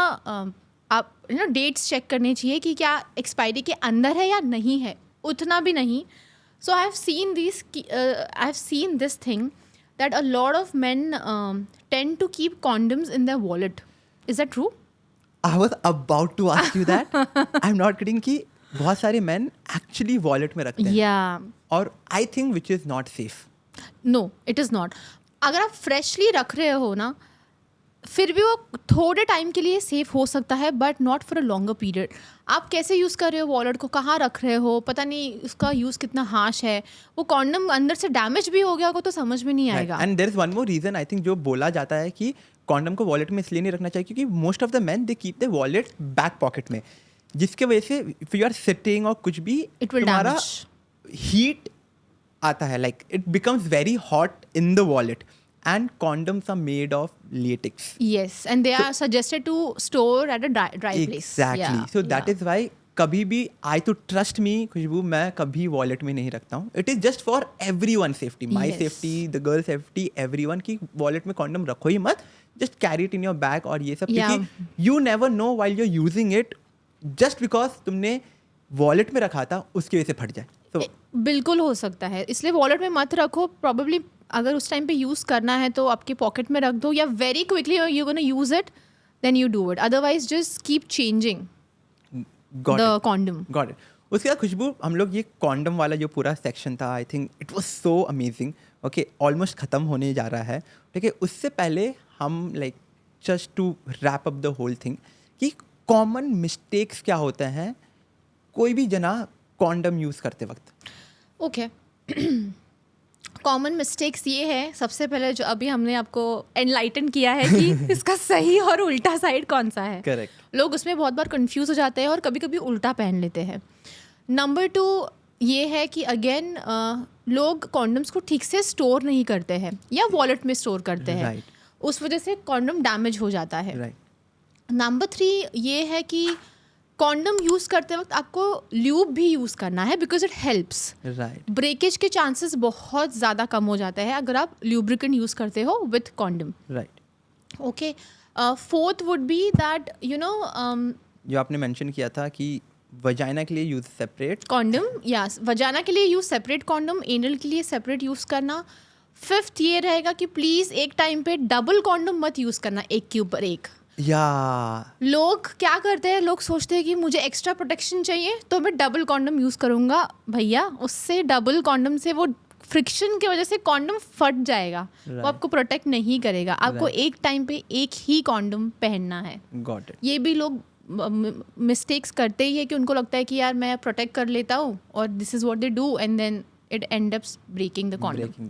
आप डेट्स चेक करनी चाहिए कि क्या एक्सपायरी के अंदर है या नहीं है, उतना भी नहीं. So I have seen this thing that a lot of men tend to keep condoms in their wallet. Is that true? I was about to ask you that. I'm not kidding कि बहुत सारे men actually wallet में रखते हैं. Yeah. और I think which is not safe. No, it is not. अगर आप freshly रख रहे हो ना, फिर भी वो थोड़े टाइम के लिए सेफ हो सकता है, but not for a longer period. आप कैसे यूज़ कर रहे हो वॉलेट को, कहाँ रख रहे हो, पता नहीं उसका यूज़ कितना हाश है, वो कॉन्डम अंदर से डैमेज भी हो गया होगा तो समझ में नहीं आएगा. And there is one more reason I think जो बोला जाता है कि कॉन्डम को वॉलेट में इसलिए नहीं रखना चाहिए क्योंकि most of the man they keep the wallet back pocket में, जिसके वजह से इफ यू आर सिटिंग और कुछ भी It will तुम्हारा damage. हीट आता है, like it becomes very hot in the wallet. And condoms are made of latex. Yes, and they are suggested to store at a dry place. Exactly. Yeah, So that yeah. is why कभी भी I to trust me खुशबू, मैं कभी wallet में नहीं रखता हूँ. It is just for everyone's safety, my Yes. safety, the girl safety, everyone की wallet में कॉन्डम रखो ही मत. Just carry it in your bag और ये सब, Yeah. क्योंकि you never know while you're using it, just because तुमने wallet में रखा था उसकी वजह से फट जाए. So बिल्कुल हो सकता है, इसलिए वॉलेट में मत रखो. प्रॉबेबली अगर उस टाइम पे यूज़ करना है तो आपके पॉकेट में रख दो, या very quickly you gonna use it, then you do it, otherwise just keep changing the condom. Got it. उसके बाद खुशबू, हम लोग ये कॉन्डम वाला जो पूरा सेक्शन था, I think it was so amazing. Okay, almost ख़त्म होने जा रहा है. ठीक है, उससे पहले हम like just to wrap up the whole thing कि कॉमन मिस्टेक्स क्या होते हैं कोई भी जना कॉन्डम यूज़ करते वक्त. ओके, कॉमन मिस्टेक्स ये है, सबसे पहले जो अभी हमने आपको एनलाइटन किया है कि इसका सही और उल्टा साइड कौन सा है. करेक्ट. लोग उसमें बहुत बार कंफ्यूज हो जाते हैं और कभी कभी उल्टा पहन लेते हैं. नंबर 2 ये है कि अगेन लोग कॉन्डम्स को ठीक से स्टोर नहीं करते हैं या वॉलेट में स्टोर करते हैं. Right. उस वजह से कॉन्डम डैमेज हो जाता है. राइट. नंबर 3 ये है कि कॉन्डम यूज़ करते वक्त आपको ल्यूब भी यूज़ करना है, because it helps. Right. Breakage के चांसेस बहुत ज़्यादा कम हो जाते हैं अगर आप ल्यूब्रिकेंट यूज़ करते हो with condom. Right. Okay, 4th would be that you no जो आपने मेंशन किया था कि वजाइना के लिए यूज सेपरेट कॉन्डम, यस, वजाना के लिए यूज़ सेपरेट कॉन्डम, एनल के लिए सेपरेट यूज़ करना. 5th ये रहेगा कि प्लीज़ एक टाइम पे डबल कॉन्डम मत यूज़ करना, एक के ऊपर एक. या लोग क्या करते हैं, लोग सोचते हैं कि मुझे एक्स्ट्रा प्रोटेक्शन चाहिए तो मैं डबल कॉन्डम यूज़ करूँगा. भैया, उससे डबल कॉन्डम से वो फ्रिक्शन की वजह से कॉन्डम फट जाएगा. वो आपको प्रोटेक्ट नहीं करेगा. आपको एक टाइम पे एक ही कॉन्डम पहनना है. Got it. ये भी लोग मिस्टेक्स करते ही है कि उनको लगता है कि यार मैं प्रोटेक्ट कर लेता हूँ और this is what they do and then it end up breaking the condom.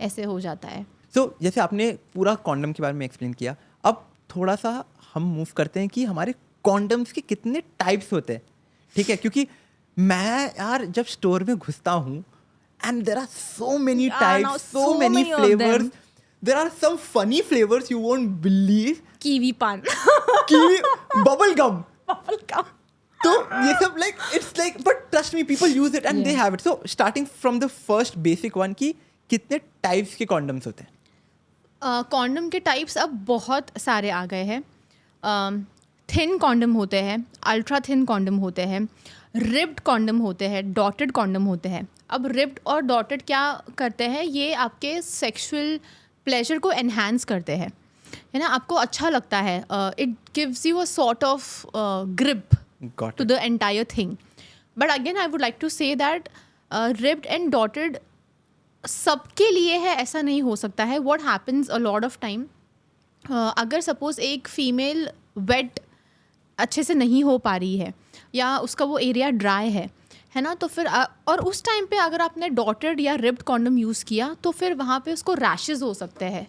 ऐसे हो जाता है. सो जैसे आपने पूरा कॉन्डम के बारे में एक्सप्लेन किया, अब थोड़ा सा हम मूव करते हैं कि हमारे कॉन्डम्स के कितने टाइप्स होते हैं. ठीक है, क्योंकि मैं यार जब स्टोर में घुसता हूँ and there are so many types, so many flavours. There are some funny flavours you won't believe. Kiwi paan, kiwi, bubble gum. Bubble gum. तो ये सब like it's like, but trust me, people use it and they have it. So starting from the first basic one कि कितने types के condoms होते हैं. Condom के types अब बहुत सारे आ गए हैं. थिन कॉन्डम होते हैं, अल्ट्रा थिन कॉन्डम होते हैं, रिब्ड कॉन्डम होते हैं, डॉटेड कॉन्डम होते हैं. अब रिब्ड और डॉटेड क्या करते हैं, ये आपके सेक्सुअल प्लेजर को एनहांस करते हैं, है ना. आपको अच्छा लगता है, it gives you a sort of grip to the entire thing. But again I would like to say that ribbed and dotted सबके लिए है ऐसा नहीं हो सकता है. What happens a lot of time, अगर सपोज एक फीमेल वेट अच्छे से नहीं हो पा रही है या उसका वो एरिया ड्राई है ना, तो फिर और उस टाइम पे अगर आपने डॉटेड या रिब्ड कॉन्डम यूज़ किया तो फिर वहाँ पे उसको रैशेस हो सकते हैं.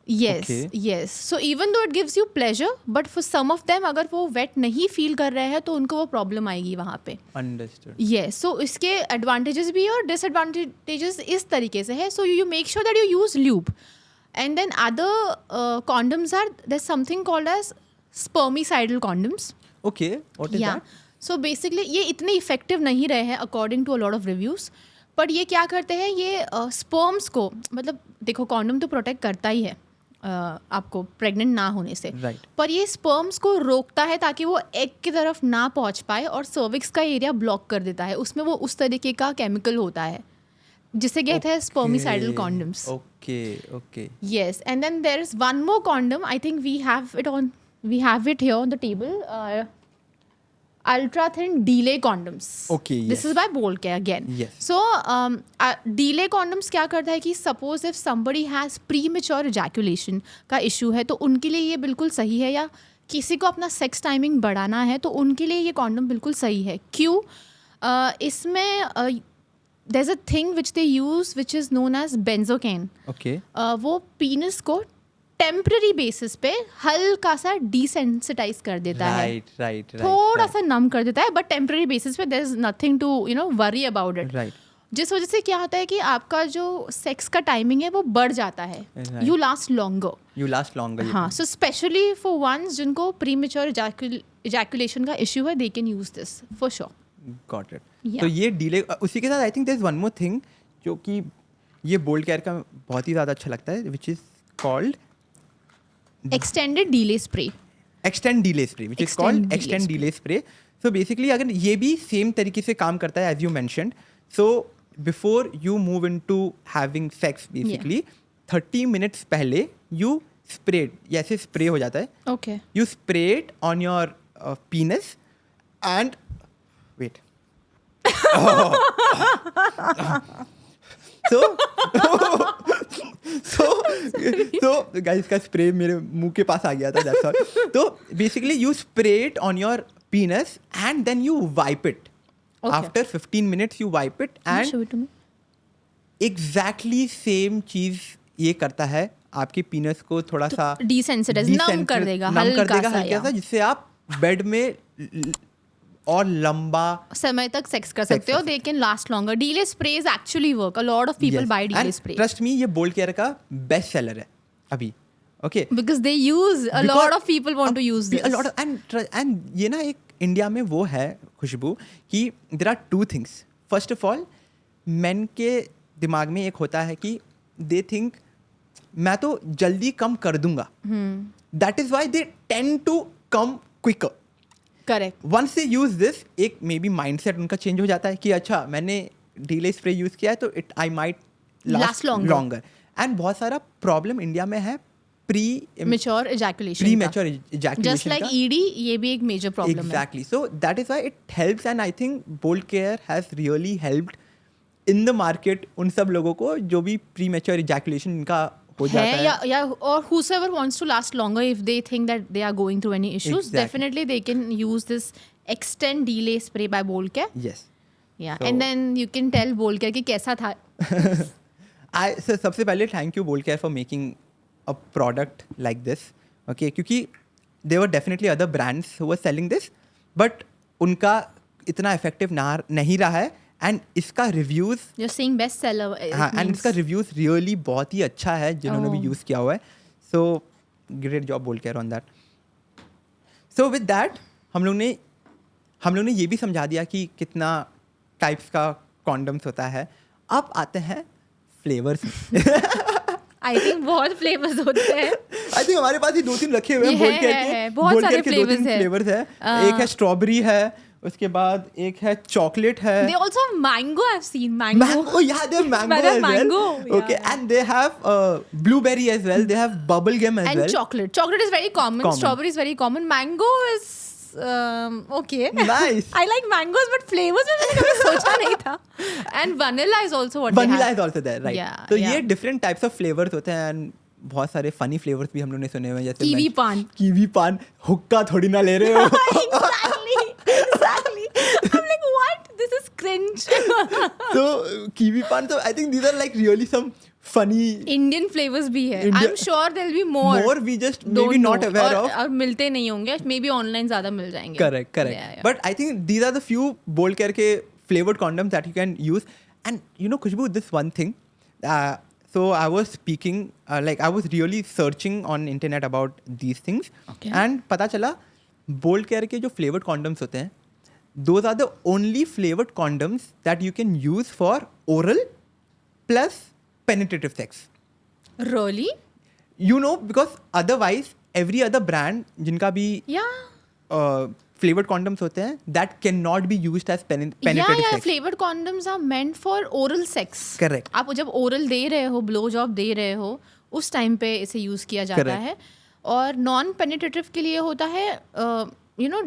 Yes, yes. So even though it gives you pleasure, but for some of them अगर वो वेट नहीं फील कर रहे हैं तो उनको वो प्रॉब्लम आएगी वहाँ पे. अंडरस्टूड. यस. सो इसके एडवांटेजेस भी और डिसएडवांटेजेस इस तरीके से है. So you make sure that you use lube. And then other condoms there's something called as spermicidal condoms. Okay, what is that? So basically ये इतने effective नहीं रहे हैं according to a lot of reviews. पर ये क्या करते हैं, ये sperms को, मतलब देखो कॉन्डम तो प्रोटेक्ट करता ही है आपको प्रेग्नेंट ना होने से. Right. पर ये स्पर्म्स को रोकता है ताकि वो एग की तरफ ना पहुंच पाए और सर्विक्स का एरिया ब्लॉक कर देता है. उसमें वो उस तरीके का केमिकल होता है जिसे कहते हैं spermicidal condoms. Okay. Yes, and then there is one more condom. I think we have it here on the table. Ultra thin delay condoms. Okay, This yes. is by Bolcare again. Yes. So delay condoms क्या करता है कि suppose if somebody has premature ejaculation का issue है तो उनके लिए ये बिल्कुल सही है, या किसी को अपना सेक्स टाइमिंग बढ़ाना है तो उनके लिए ये कॉन्डम बिल्कुल सही है. क्यों? इसमें there's a thing which they use which is known as benzocaine. Okay. वो पीनस को टेम्पररी बेसिस पे हल्का सा डिसेंसिटाइज कर देता है, Right. थोड़ा सा नम कर देता है, बट टेम्पररी बेसिस पे there is nothing to worry about it. Right. जिस वजह से क्या होता है कि आपका जो सेक्स का टाइमिंग है वो बढ़ जाता है. Right. You last longer. You last longer. हाँ, सो स्पेशली फॉर वंस जिनको प्रीमेच्योर इजैकुलेशन का इश्यू है, they can use this for sure. Got it. Yeah. तो ये डिले, उसी के साथ I think there is one more thing जो कि ये बोल्ड केयर का बहुत ही ज़्यादा अच्छा लगता है, which is called extended delay spray. Extend delay spray, which is called extend delay spray. So basically अगर ये भी सेम तरीके से काम करता है as you mentioned. So before you move into having sex basically 30 minutes पहले यू स्प्रे, ऐसे स्प्रे हो जाता है, Okay. you spray it on your penis and wait. so guys का spray मेरे मुंह के पास आ गया था, that's all. तो basically you spray it on your penis and then you wipe it. Okay. After 15 minutes you wipe it Can you and show it to me? exactly same चीज ये करता है, आपके पीनस को थोड़ा सा Desensitize, numb कर देगा, नम कर हल्का देगा सा, हल्का सा, या। जिससे आप बेड में और लंबा समय तक सेक्स कर सकते हो. They can last longer. Delay sprays actually work. A lot of people buy delay spray trust me ये बोल्ड केयर का बेस्ट सेलर है अभी. Okay because they use a lot of people want to use this. a lot of and ये ना एक India में वो है खुशबू कि there are two things. First of all men के दिमाग में एक होता है कि दे थिंक मैं तो जल्दी कम कर दूंगा, that is why they tend to come quicker. Correct. Once they use this, एक मे बी माइंडसेट उनका चेंज हो जाता है कि अच्छा मैंने डीले स्प्रे यूज किया है तो it I might Last longer. Longer. And बहुत सारा प्रॉब्लम इंडिया में है Mature ejaculation. premature Just ejaculation like का. ED, ये भी एक major problem है. Exactly. So that is why it helps, and I think Bold Care has really helped in the market उन सब लोगों को जो भी premature ejaculation इनका हो जाता है है. या or whosoever wants to last longer, if they think that they are going through any issues, Exactly. definitely they can use this extend delay spray by Bold Care. Yes. Yeah, So- and then you can tell Bold Care कि कैसा था. So सबसे पहले thank you Bold Care for making a product like this. Okay, क्योंकि there were definitely other brands who were selling this, but उनका इतना effective नहीं रहा है, and इसका reviews You're saying bestseller. हाँ, एंड इसका रिव्यूज रियली बहुत ही अच्छा है जिन्होंने भी Oh. यूज़ किया हुआ है. सो ग्रेट जॉब बोल care on that. So with that हम लोग ने ये भी समझा दिया कि कितना टाइप्स का कॉन्डम्स होता है. अब आते हैं फ्लेवर्स. I think बहुत flavors होते हैं. आई थिंक हमारे पास ही 2-3 रखे हुए हैं ये बोल केयर है, के. बहुत बोल सारे केयर के 2-3 flavors हैं. फ्लेवर्स है. एक है स्ट्रॉबेरी है, उसके बाद एक है चॉकलेट है. They also have mango. I've seen mango. Mango, yeah, they have mango They have as mango, well. yeah, Okay, yeah. and they have blueberry as well. They have bubble gum as And well. chocolate. Chocolate is very common. Common. Strawberry is very common. Mango is okay. Nice. I like mangoes, but flavors में मैंने कभी सोचा नहीं था. And vanilla is also what Vanilla they have. is also there, right? Yeah, तो yeah. ये different types of flavors होते हैं, and बहुत सारे funny flavors भी हम लोगों ने सुने हुए हैं, जैसे Kiwi pan. कीवी पान. हुक्का थोड़ी ना ले रहे हो. exactly. I'm like, what? This is cringe. So kiwi पान, so I think these are like really some funny. Indian flavors भी है. India- I'm sure there'll be more. More we just Don't maybe not know. aware of. और मिलते नहीं होंगे. Maybe online ज़्यादा मिल जाएंगे. Correct. Yeah, yeah. But I think these are the few Bold Care के flavored condoms that you can use. And you know, Khushbu, this one thing. So I was speaking, like I was really searching on internet about these things. Okay. And पता चला Bold Care के जो flavored condoms होते हैं, those are the only flavored condoms that you can use for oral plus penetrative sex. Really? You know, because otherwise every other brand जिनका भी Yeah. flavored condoms होते हैं, that cannot be used as penetrative yeah, sex. flavored condoms are meant for oral sex. Correct. आप जब oral दे रहे हो, blow job दे रहे हो, उस टाइम पे इसे यूज किया जाता Correct. है. और नॉन पेनिट्रेटिव के लिए होता है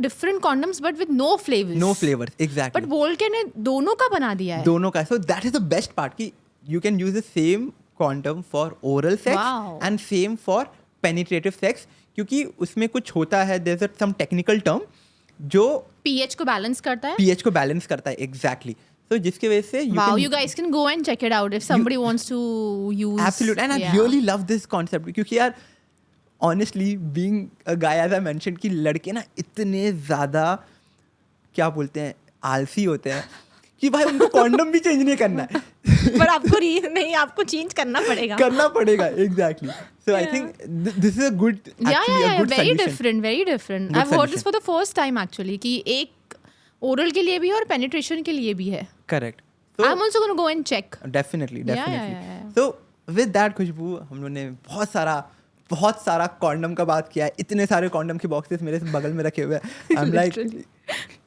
different condoms but with no flavours. No flavors, exactly. But Bold के ने दोनों का बना दिया है. दोनों का. So that is the best part कि you can use the same condom for oral sex Wow. and same for penetrative sex, क्योंकि उसमें कुछ होता है, there's some technical term जो pH को बैलेंस करता है. pH को बैलेंस करता है. Exactly. So जिसके वजह से Wow, you guys can go and check it out if somebody wants to use. Absolutely. And I really love this concept क्योंकि यार honestly being a guy, as I mentioned, कि लड़के ना इतने ज़्यादा क्या बोलते हैं आलसी होते हैं कि भाई उनको कॉन्डम भी चेंज नहीं करना है. पर आपको नहीं, आपको चेंज करना पड़ेगा. करना पड़ेगा. Exactly. So I think this is a good, actually a good very solution. different. Good I've heard this solution. for the first time actually कि एक oral के लिए भी है और penetration के लिए भी है. Correct. So I'm also going to go and check. definitely. yeah. So with that खुशबू हम लोगों ने बहुत सारा कॉन्डम का बात किया है. इतने सारे कॉन्डम के बॉक्सेस मेरे बगल में रखे हुए हैं. I'm like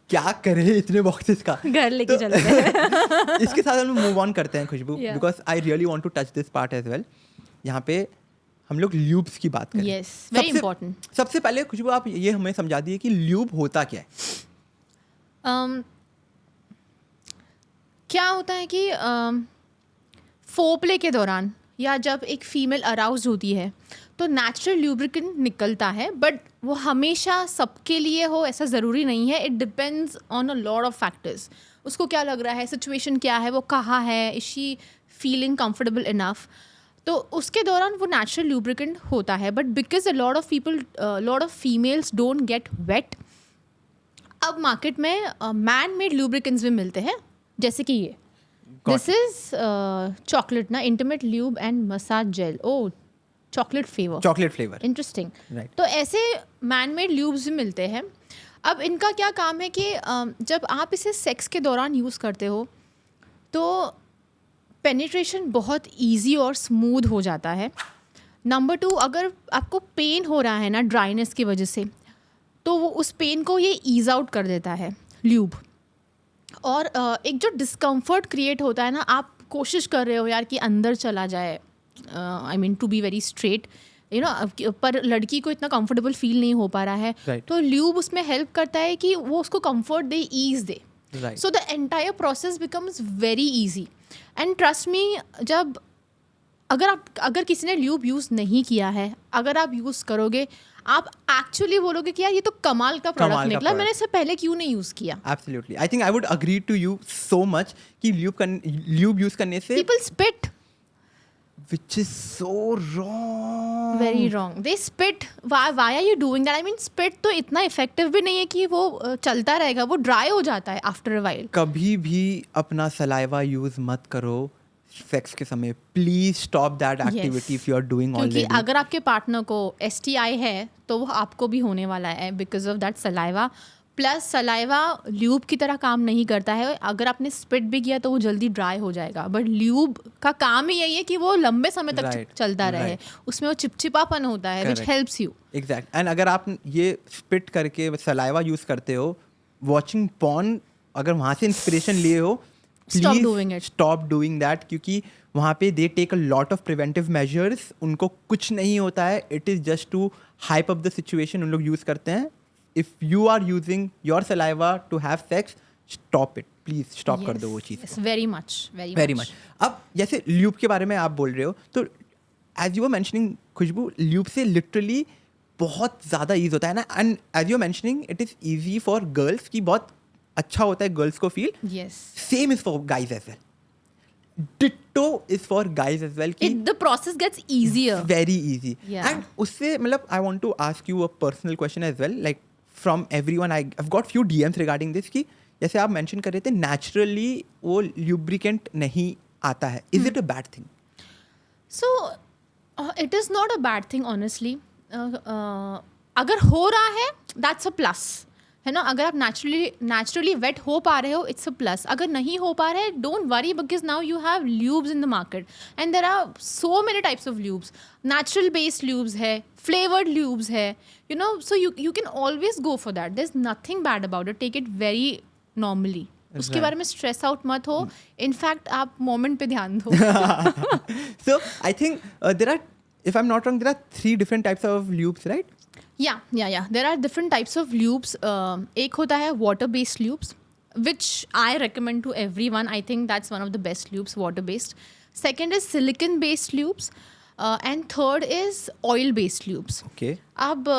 क्या करें इतने बॉक्सेस का। घर लेके चलते हैं। इसके साथ हम मूव ऑन करते हैं Khushboo, Yeah. Because I really want to touch this part as well. यहाँ पे हम लोग ल्यूब्स की बात करें। Yes, very important. सबसे पहले खुशबू आप ये हमें समझा दिए कि ल्यूब होता क्या है। क्या होता है कि फोप्ले के दौरान या जब एक फीमेल अराउज होती है तो नेचुरल ल्यूब्रिकेंट निकलता है, बट वो हमेशा सबके लिए हो ऐसा ज़रूरी नहीं है. It depends on a lot of factors. उसको क्या लग रहा है, सिचुएशन क्या है, वो कहाँ है, is she feeling comfortable enough, तो उसके दौरान वो नेचुरल ल्यूब्रिकेंट होता है. But because a lot of people, lot of females don't get wet, अब मार्केट में मैन मेड ल्यूब्रिकेंट्स भी मिलते हैं, जैसे कि ये दिस इज चॉकलेट ना, intimate lube and massage gel. Oh, chocolate flavour, interesting. Right. तो ऐसे मैन मेड ल्यूब्स भी मिलते हैं. अब इनका क्या काम है कि जब आप इसे सेक्स के दौरान यूज़ करते हो तो पेनिट्रेशन बहुत इजी और स्मूथ हो जाता है. नंबर 2, अगर आपको पेन हो रहा है ना ड्राइनेस की वजह से, तो वो उस पेन को ये ईज आउट कर देता है ल्यूब. और एक जो डिस्कम्फर्ट क्रिएट होता है ना, आप कोशिश कर रहे हो यार कि अंदर चला जाए, I mean to be very straight, you know, पर लड़की को इतना कंफर्टेबल फील नहीं हो पा रहा है, Right. तो ल्यूब उसमें हेल्प करता है कि वो उसको कंफर्ट दे, ईज दे. Right. So the entire process becomes very easy. And trust me, जब अगर किसी ने ल्यूब यूज़ नहीं किया है, अगर आप यूज़ करोगे, आप एक्चुअली बोलोगे कि यार ये तो कमाल का प्रोडक्ट निकला, मैंने इससे पहले क्यों नहीं यूज़ किया. Absolutely. I think I would agree to you so much कि ल्यूब यूज करने से, People spit. which is so wrong. Very wrong. They spit. Why are you doing that? I mean, spit तो इतना effective भी नहीं है कि वो चलता रहेगा, वो ड्राई हो जाता है आफ्टर अ वाइल. कभी भी अपना सलाइवा यूज मत करो सेक्स के समय. Please stop that activity if you are doing क्योंकि ऑलरेडी. अगर आपके पार्टनर को STI है तो वो आपको भी होने वाला है because of that saliva. Plus saliva lube की तरह काम नहीं करता है. अगर आपने स्पिट भी किया तो वो जल्दी ड्राई हो जाएगा, बट ल्यूब का काम ही यही है कि वो लंबे समय तक Right, चलता रहे. उसमें वो चिपचिपापन होता है विच Correct. Helps you. Exact. And अगर आप ये स्पिट करके सलाइवा यूज करते हो, वॉचिंग पॉर्न, अगर वहाँ से इंस्पिरेशन लिए हो, Stop doing it. Stop doing that. क्योंकि वहाँ पे they take a lot of preventive measures. उनको कुछ नहीं होता है. It is just to hype up the situation. उन लोग यूज़ करते हैं. If you are using your saliva to have sex, stop it. Please stop कर दो वो चीज़. Very much. अब जैसे ल्यूब के बारे में आप बोल रहे हो, तो as you are mentioning Khushboo, lube से लिटरली बहुत ज़्यादा ईज होता है ना. And as you are mentioning, it is easy for girls की, बहुत अच्छा होता है गर्ल्स को feel. Yes. Same is for guys as well. Ditto is for guys as well. The process gets easier. Very easy. Yeah. एंड उससे मतलब I want to ask you a personal question as well, like from everyone. I have got few DMs regarding this कि जैसे आप mention कर रहे थे naturally वो ल्यूब्रिकेंट नहीं आता है. Is it a bad thing? So, it is not a bad thing, honestly. अगर हो रहा है, that's a plus. है ना, अगर आप naturally wet हो पा रहे हो, it's a plus. अगर नहीं हो पा रहे, don't worry because now you have lubes in the market. And there are so many types of lubes. Natural based lubes है, flavored lubes है, you know, so you can always go for that. There's nothing bad about it. Take it very normally. उसके Right. बारे में stress out मत हो. In fact आप moment पे ध्यान दो. So I think there are, if I'm not wrong, there are 3 different types of lubes, right? Yeah. There are different types of lubes. एक होता है water-based lubes, which I recommend to everyone. I think that's one of the best lubes, water-based. Second is silicone-based lubes. And third is oil-based lubes. Okay. अब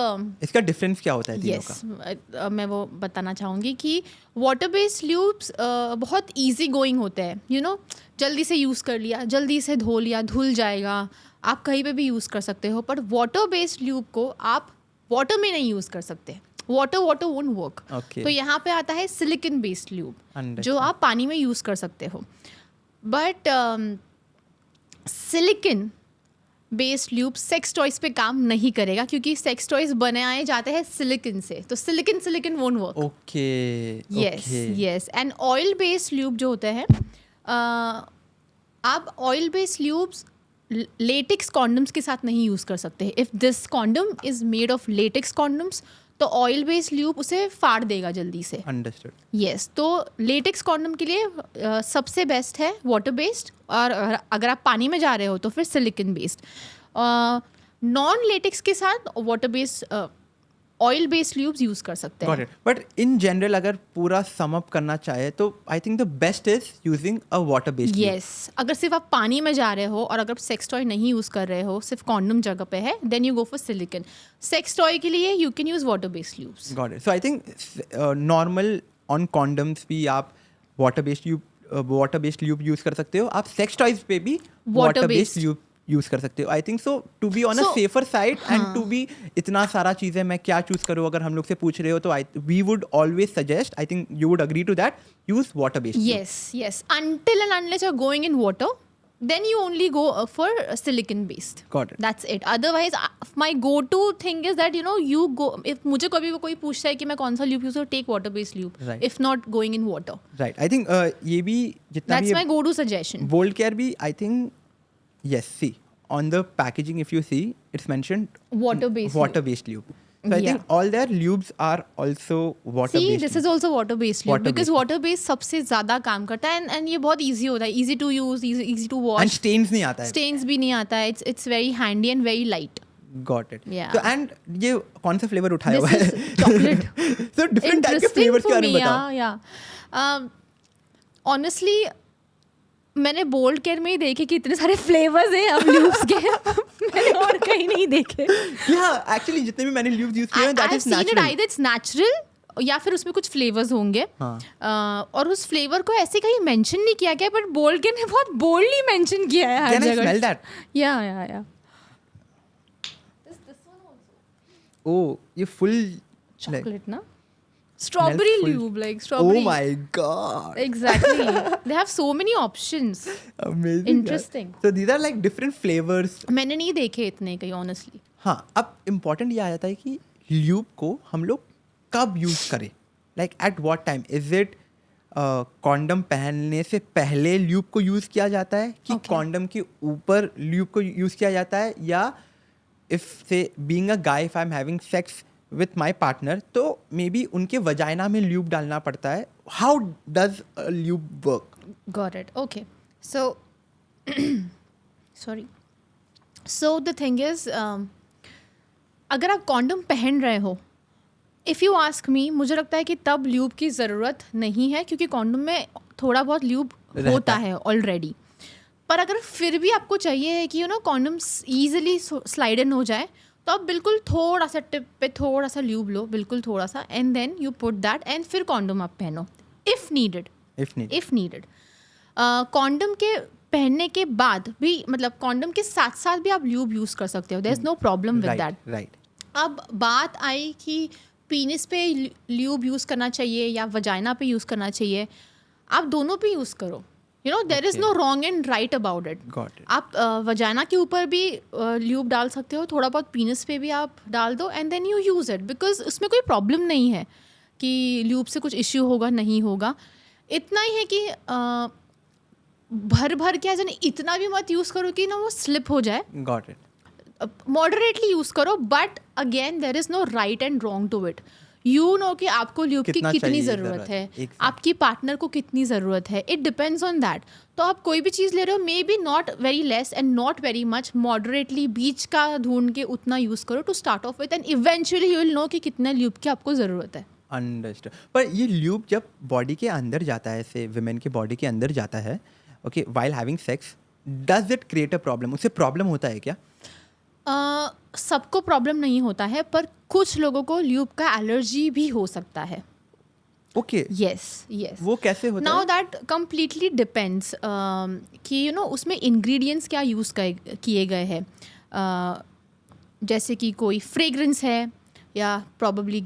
इसका difference क्या होता है तीनों का? yes, मैं वो बताना चाहूँगी कि water-based lubes बहुत easy going होते हैं. You know, जल्दी से यूज़ कर लिया, जल्दी से धो लिया, धुल जाएगा, आप कहीं पे भी यूज़ कर सकते हो. पर water-based lube को आप वाटर में नहीं यूज़ कर सकते. Water won't work. Okay. तो यहाँ पे आता है सिलिकन बेस्ड ल्यूब, Understand. जो आप पानी में यूज़ कर सकते हो. But silicon based lube sex toys पे काम नहीं करेगा, क्योंकि सेक्स टॉयज बनाए जाते हैं सिलिकन से, तो silicon won't work. Okay. Yes. And oil based lube जो होते हैं, आप oil based lubes latex condoms के साथ नहीं यूज़ कर सकते. If this condom is made of latex condoms, तो ऑयल बेस्ड ल्यूब उसे फाड़ देगा जल्दी से. अंडरस्टूड. यस तो लेटेक्स कॉन्डम के लिए सबसे बेस्ट है वाटर बेस्ड, और अगर आप पानी में जा रहे हो तो फिर सिलिकॉन बेस्ड. नॉन लेटेक्स के साथ water based oil based lubes use कर सकते गॉट हैं. इट. बट इन जनरल अगर पूरा सम अप करना चाहे तो I think the best is using a water based. Yes अगर सिर्फ आप पानी में जा रहे हो और अगर आप सेक्स टॉय नहीं यूज़ कर रहे हो, सिर्फ कॉन्डम जगह पे है, then you go for silicone. Sex toy के लिए you can use water based lubes. Got it. So I think normal on condoms भी आप वाटर बेस्ड ल्यूब यूज कर सकते हो. आप सेक्स टॉयज पे भी वाटर बेस्ड ल्यूब यूज कर सकते हो. I think so to be on a safer side and to be इतना सारा चीजें मैं क्या चूज करूँ अगर हम लोग से पूछ रहे हो तो we would always suggest, I think you would agree to that, use water based. Yes. Until and unless you're going in water, then you only go for silicon based. Got it. That's it. Otherwise, my go-to thing is that you go. If मुझे कभी कोई पूछता है कि मैं कौन सा lube use करूँ, take water based lube. Right. If not going in water. Right. I think ये भी जितना That's भी my go-to suggestion. Bold Care भी I think yes, see on the packaging if you see it's mentioned Water based. water based lube. So I Yeah. think all their lubes are also water See, based. this is also water based lube because water based सबसे ज़्यादा काम करता है and ये बहुत easy होता है, easy to use, easy to wash. and stains नहीं आता है. Stains भी नहीं आता है. It's very handy and very light. Got it. Yeah. So and ये कौन सा फ्लेवर उठाया हुआ This है? is chocolate. So different type के Interesting flavors के for बारे में me, बताओ. yeah. Honestly, मैंने बोल्ड केयर में ही देखे कि इतने सारे फ्लेवर्स हैं अब ल्यूब्स के. मैंने और कहीं नहीं देखे. Yeah, actually जितने भी मैंने lubes use किए हैं that I've is seen it natural. either it's natural या फिर उसमें कुछ फ्लेवर्स होंगे. और उस फ्लेवर को ऐसे कहीं मेंशन नहीं किया गया, बट बोल्ड केयर ने बहुत बोल्डली मेंशन किया है हर Can I जगह. smell that? Yeah. Oh, ये full Chocolate ना? Strawberry full. lube, like strawberry. Oh my god. Exactly. They have so many options. Amazing. Interesting. यार. So these are like different flavors. मैंने नहीं देखे इतने कहीं ऑनेस्टली. हाँ, अब इम्पॉर्टेंट ये आ जाता है कि ल्यूब को हम लोग कब यूज़ करें. Like at what time is it condom पहनने से पहले ल्यूब को यूज़ किया जाता है कि कॉन्डम के ऊपर ल्यूब को यूज़ किया जाता है, या इफ से being a guy if I am having sex with my partner तो मे बी उनके वजाइना में ल्यूब डालना पड़ता है. How does lube work? Got it. Okay. So, sorry. So the thing is, अगर आप कॉन्डम पहन रहे हो, इफ़ यू आस्क मी, मुझे लगता है कि तब ल्यूब की ज़रूरत नहीं है क्योंकि कॉन्डम में थोड़ा बहुत ल्यूब होता है ऑलरेडी. पर अगर फिर भी आपको चाहिए है कि कॉन्डम ईजिली स्लाइड इन हो जाए, तो आप बिल्कुल थोड़ा सा टिप पे थोड़ा सा ल्यूब लो, बिल्कुल थोड़ा सा, and then you put that and फिर कॉन्डम आप पहनो इफ़ नीडेड. कॉन्डम के पहनने के बाद भी, मतलब कॉन्डम के साथ साथ भी आप ल्यूब यूज़ कर सकते हो. There is no problem with that. Right. अब बात आई कि पीनिस पे ल्यूब यूज़ करना चाहिए या वजाइना पे यूज़ करना चाहिए. आप दोनों पे यूज़ करो. There is no wrong and right about it. आप वजाइना के ऊपर भी ल्यूब डाल सकते हो, थोड़ा बहुत पीनिस पे भी आप डाल दो and then you use it, because उसमें कोई प्रॉब्लम नहीं है कि ल्यूब से कुछ इश्यू होगा नहीं होगा. इतना ही है कि भर के ऐसा नहीं, इतना भी मत यूज़ करो कि वो स्लिप हो जाए. Got it. मॉडरेटली यूज़ करो, but again there is no right and wrong to it. कि आपको ल्यूब की कितनी ज़रूरत है, आपकी पार्टनर को कितनी ज़रूरत है. It depends on that. तो आप कोई भी चीज़ ले रहे हो, maybe not very less and not very much, moderately बीच का ढूंढ के उतना यूज़ करो to start off with, and eventually you will know कि कितने ल्यूब की आपको ज़रूरत है. अंडरस्टूड. पर ये ल्यूब जब बॉडी के अंदर जाता है, से विमेन के बॉडी के अंदर जाता है, okay, while having sex, does it create a problem? उससे प्रॉब्लम होता है क्या? सबको प्रॉब्लम नहीं होता है, पर कुछ लोगों को ल्यूब का एलर्जी भी हो सकता है. ओके. यस. वो कैसे होता है? नाउ दैट कम्प्लीटली डिपेंड्स कि उसमें इंग्रेडिएंट्स क्या यूज़ किए गए हैं. जैसे कि कोई फ्रेगरेंस है या प्रॉबली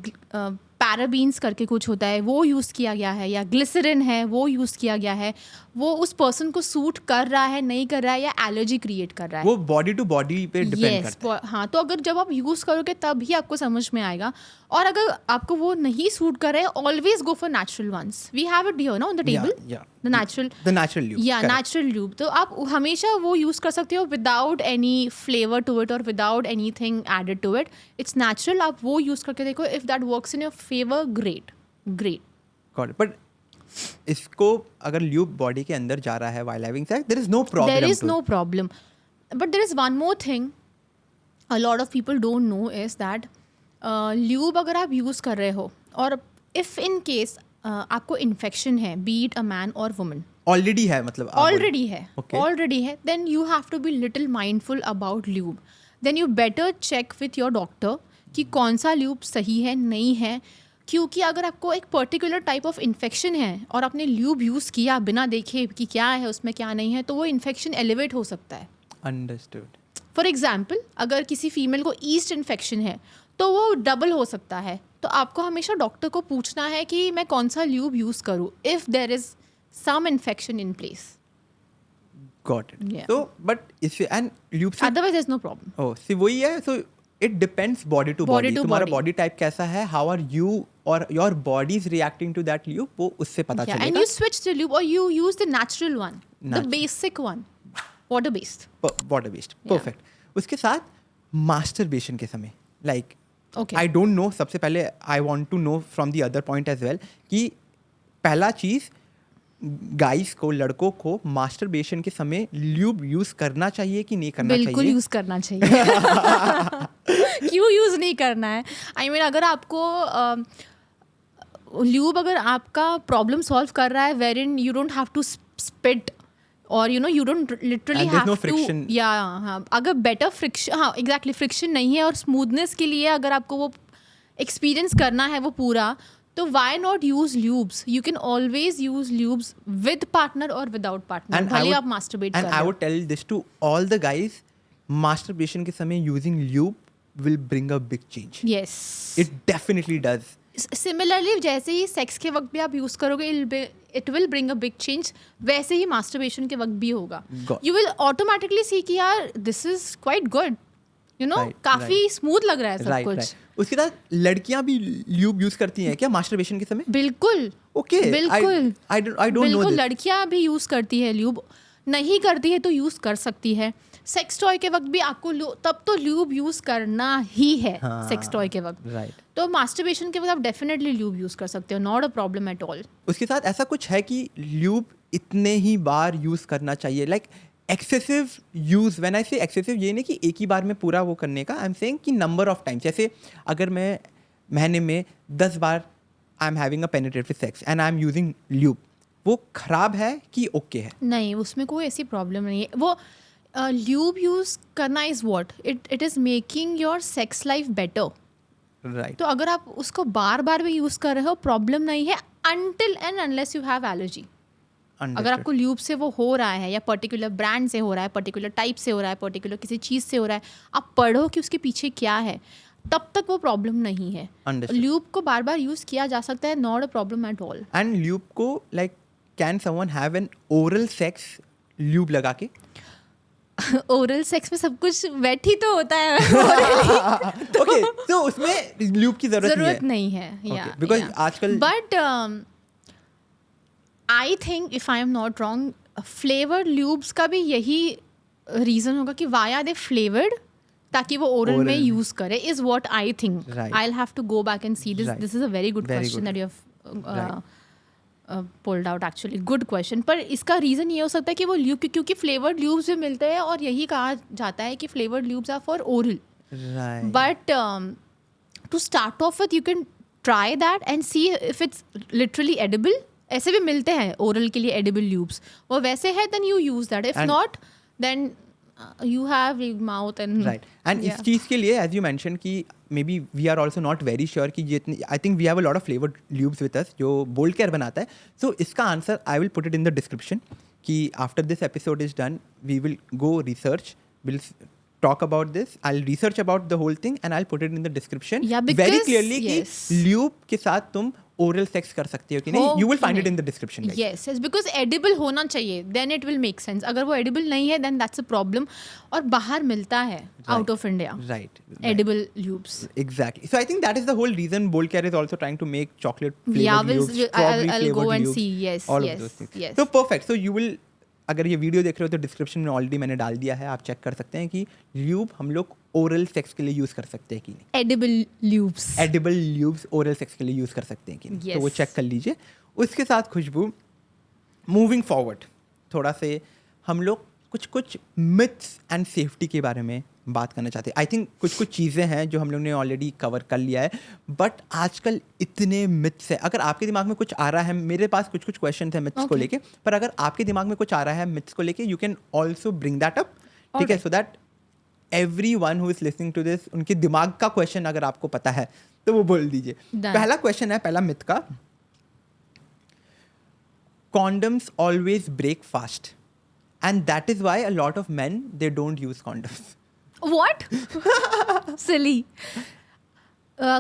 पैराबीन्स करके कुछ होता है वो यूज़ किया गया है, या ग्लिसरीन है वो यूज़ किया गया है, वो उस पर्सन को सूट कर रहा है नहीं कर रहा है, या एलर्जी क्रिएट कर रहा है, वो बॉडी टू बॉडी पे डिपेंड करता है। हाँ, तो अगर जब आप यूज़ करोगे तब ही आपको समझ में आएगा। और अगर आपको वो नहीं सूट कर रहा है, always go for natural ones. We have it here ना on the table, the natural lube, या नेचुरल ल्यूब। तो आप हमेशा वो यूज़ कर सकते हो without any flavour to it और without anything added to it. It's natural, आप वो यूज़ करके देखो, if that works in your favour, great. Got it. But इसको अगर ल्यूब बॉडी के अंदर जा रहा है while having sex, there is no problem. There is no problem. But there is one more thing a lot of people don't know is that lube अगर आप use कर रहे हो और if in case आपको इन्फेक्शन है, be it a man or woman, already है, मतलब already है, Okay. already है, then you have to be little mindful about lube. Then you better check with your doctor कि कौन सा lube सही है नहीं है, क्योंकि अगर आपको एक पर्टिकुलर टाइप ऑफ इन्फेक्शन है और आपने ल्यूब यूज़ किया बिना देखे कि क्या है उसमें क्या नहीं है, तो वो इन्फेक्शन एलिवेट हो सकता है। अंडरस्टूड। फॉर एग्जाम्पल, अगर किसी फीमेल को ईस्ट इन्फेक्शन है तो वो डबल हो सकता है, तो आपको हमेशा डॉक्टर को पूछना है कि मैं कौन सा ल्यूब यूज़ करूँ if there is some infection in place. Got it. Yeah. तो बट इससे एंड ल्यूब से otherwise there is no problem. Oh see वही है। So it depends body to Body body, to तुम्हारा body. बॉडी टाइप कैसा है, how are you और your body is reacting to that lube, वो उससे पता Yeah, and चलेगा। you switch the lube or you use the natural one, the Natural. basic one, water based. Water based, perfect. उसके साथ masturbation के समय, like Okay. I don't know, सबसे पहले I want to know from the other point as well कि पहला चीज़ guys को, लड़कों को मास्टरबेशन के समय ल्यूब यूज करना चाहिए कि नहीं करना बिल्कुल चाहिए? यूज़ करना चाहिए। क्यों यूज़ नहीं करना है? आई मीन अगर आपको ल्यूब अगर आपका प्रॉब्लम सॉल्व कर रहा है, wherein you don't have to spit और you know you don't literally And there's have no to, friction. या हाँ, अगर बेटर फ्रिक्शन, हाँ एग्जैक्टली फ्रिक्शन नहीं है और स्मूथनेस के लिए अगर आपको वो एक्सपीरियंस करना है वो पूरा, तो why not use lubes? You can always use lubes with partner और विदाउट पार्टनर, And I भले would- आप मास्टरबेट And कर I रहे would tell this to all the guys, masturbation के समय using lube will bring a big change. हो। Yes, It definitely does. Similarly जैसे ही sex के वक्त भी आप यूज़ करोगे, it will bring a big change, वैसे ही मास्टरबेशन के वक्त भी होगा। Got- यू विल ऑटोमेटिकली सी कि यार this is quite good, you know, Right, काफ़ी स्मूथ लग रहा है सब Right, कुछ। right. उसके साथ लड़कियां भी lube use करती हैं क्या masturbation के समय? बिल्कुल Okay. बिल्कुल I don't know बिल्कुल, this. लड़कियां भी यूज़ करती है ल्यूब, नहीं करती है तो यूज़ कर सकती है। सेक्स टॉय के वक्त भी आपको तब तो ल्यूब यूज़ करना ही है, हाँ, सेक्स टॉय के वक्त। Right. तो मास्टरबेशन के वक्त आप डेफिनेटली ल्यूब यूज़ कर सकते हो, not a problem at all. उसके साथ ऐसा कुछ है कि lube इतने ही बार यूज करना चाहिए, like excessive use? When I से एक्सेसिव, ये नहीं कि एक ही बार में पूरा वो करने का, आई एम सेइंग कि नंबर ऑफ टाइम्स। जैसे अगर मैं महीने में 10 बार I am having a penetrative sex and I am using lube, वो खराब है कि ओके है? नहीं, उसमें कोई ऐसी प्रॉब्लम नहीं है। वो ल्यूब यूज़ करना is what it is making your sex life better. Right. तो अगर आप उसको बार बार भी यूज़ कर रहे हो, प्रॉब्लम नहीं है, until and unless you have allergy. अगर आपको ल्यूब से वो हो रहा है, या पर्टिकुलर ब्रांड से हो रहा है, पर्टिकुलर टाइप से हो रहा है, पर्टिकुलर किसी चीज़ से हो रहा है, आप पढ़ो कि उसके पीछे क्या है, तब तक वो प्रॉब्लम नहीं है। Understood. ल्यूब को बार बार यूज़ किया जा सकता है, not a problem at all. And lube को, like can someone have an oral sex lube लगा के? ओरल सेक्स में सब कुछ वेट ही तो होता है। ओके, तो उसमें ल्यूब की जरूरत नहीं है, Okay, because आजकल- but I think if I am not wrong, flavoured lubes का भी यही रीजन होगा कि वाई आर दे फ्लेवर्ड, ताकि वो ओरल में Oral. यूज करे, is what I think. Right. I have to go back and see this. Right. This is a very good Very question good. That you have Right. Pulled out, actually good question. पर इसका reason ये हो सकता है कि वो lube, क्योंकि flavoured lubes भी मिलते हैं और यही कहा जाता है कि flavoured lubes are for oral. Right. But to start off with, you can try that and see if it's literally edible. ऐसे भी मिलते हैं ओरल के लिए edible lubes. वो वैसे है then you use that. If And- not, then you have a mouth and right. And इस चीज़ के लिए एज यू मैंशन कि maybe we are also not very sure कि जितनी, I think we have a lot of flavoured lubes with us जो Bold Care बनाता है। सो इसका answer I will put it in the description कि after this episode is done we will go research, will talk about this. I'll research about the whole thing and I'll put it in the description. Yeah, very because- clearly yes. कि lube के साथ तुम oral sex कर सकते हो कि नहीं. हो You will कि find it नहीं. in the description. guys. Yes, yes, because edible होना चाहिए, then it will make sense. अगर वो edible नहीं है, then that's a problem. और बाहर मिलता है out of India. Right. Edible lubes. Exactly. So I think that is the whole reason Bold Care is also trying to make chocolate flavored Yeah, lubes, I'll strawberry go flavored and lubes, see. Yes, all yes, of those things. yes. So perfect. So you will, अगर ये video देख रहे हो तो description में already मैंने डाल दिया है, आप चेक कर सकते हैं कि ल्यूब हम लोग ओरल सेक्स के लिए यूज कर सकते हैं कि नहीं. Edible lubes. Edible lubes oral sex के लिए यूज कर सकते हैं कि नहीं. तो वो Yes. चेक कर लीजिए. उसके साथ खुशबू, मूविंग फॉरवर्ड थोड़ा से हम लोग कुछ मिथ्स एंड सेफ्टी के बारे में बात करना चाहते हैं. आई थिंक कुछ चीज़ें हैं जो हम लोग ने ऑलरेडी कवर कर लिया है, बट आजकल इतने मिथ्स है. अगर आपके दिमाग में कुछ आ रहा है, मेरे पास कुछ क्वेश्चन है मिथ्स को Okay. लेके, पर अगर आपके दिमाग में कुछ आ रहा है मिथ्स को लेके, you can also bring that up. ठीक है, so that everyone who is listening to this, उनके दिमाग का क्वेश्चन अगर आपको पता है तो वो बोल दीजिए. Done. पहला क्वेश्चन है, पहला मिथ का, condoms always break fast and that is why a lot of men they don't use condoms. What? Silly.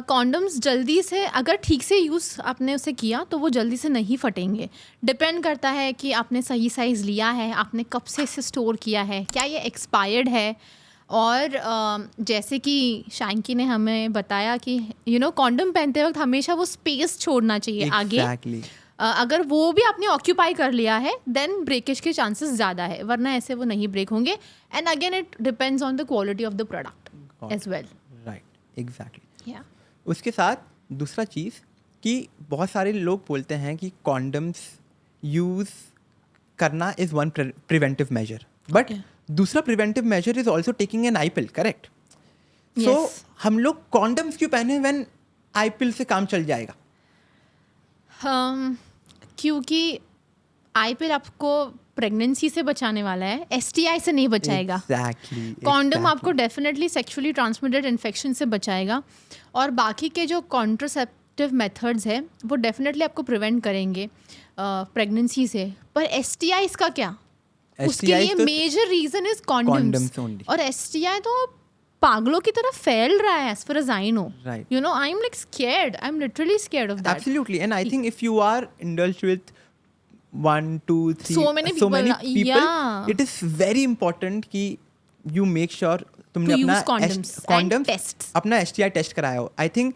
Condoms जल्दी से अगर ठीक से यूज़ आपने उसे किया तो वो जल्दी से नहीं फटेंगे. डिपेंड करता है कि आपने सही साइज़ लिया है, आपने कब से इसे स्टोर किया है, क्या ये एक्सपायर्ड है. और जैसे कि शांकी ने हमें बताया कि कॉन्डम पहनते वक्त हमेशा वो स्पेस छोड़ना चाहिए आगे. Exactly. अगर वो भी आपने ऑक्यूपाई कर लिया है देन ब्रेकेज के चांसेस ज़्यादा है, वरना ऐसे वो नहीं ब्रेक होंगे. And again it depends on the quality of the product as well. Right. Exactly. या उसके साथ दूसरा चीज़ कि बहुत सारे लोग बोलते हैं कि कॉन्डम्स यूज़ करना is one preventive measure, but Okay. दूसरा preventive measure is also taking an i-pill, correct? So Yes. हम लोग कॉन्डम्स क्यों पहने व्हेन आईपिल से काम चल जाएगा? क्योंकि आईपिल आपको प्रेगनेंसी से बचाने वाला है, एसटीआई से नहीं बचाएगा. Exactly. कॉन्डम आपको डेफिनेटली सेक्सुअली ट्रांसमिटेड इन्फेक्शन से बचाएगा, और बाकी के जो कॉन्ट्रासेप्टिव मेथड्स है वो डेफिनेटली आपको प्रिवेंट करेंगे प्रेगनेंसी से. पर एसटीआईज का क्या? उसके STIs लिए तो मेजर रीजन इज condoms कॉन्डम्स. only. और एसटीआई तो पागलों की तरह फैल रहा है as far as I know. Right. I am like scared, I am literally scared of that. Absolutely. And I think if you are indulged with 1, 2, 3, So many people, yeah. it is very important कि you make sure तुमने To अपना use condoms and condoms, tests. अपना STI test कराया हो. I think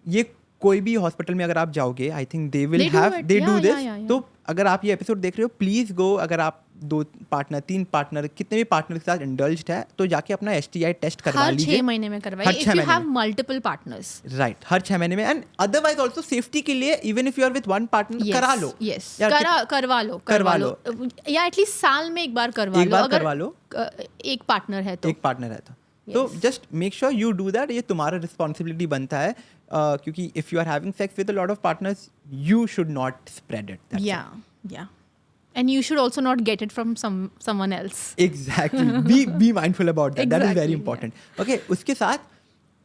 ये कोई भी hospital में अगर आप जाओगे, I think they will They do have, it. they do Yeah, this. yeah. तो अगर आप ये एपिसोड देख रहे हो, प्लीज गो. अगर आप 2 पार्टनर 3 पार्टनर कितने भी पार्टनर के साथ इंडल्ज्ड है तो जाके अपना STI टेस्ट करवा हर लीजिए. 6 महीने में करवाइए हर इफ 6 यू महीने हैव में. Multiple partners. राइट, हर 6 महीने में. एंड अदरवाइज ऑल्सो सेफ्टी के लिए even if you are with one partner, करा लो. यस, यार, करवा लो या एटलीस्ट साल में एक बार करवा एक लो. बार अगर करवा लो. एक पार्टनर है तो एक पार्टनर है तो just make sure you do that. ये तुम्हारा रिस्पॉन्सिबिलिटी बनता है, क्योंकि if you are having sex with a lot of partners you should not spread it. या and you should also not get it from someone else. Exactly. Be mindful about that. That is very Exactly, important. Okay, उसके साथ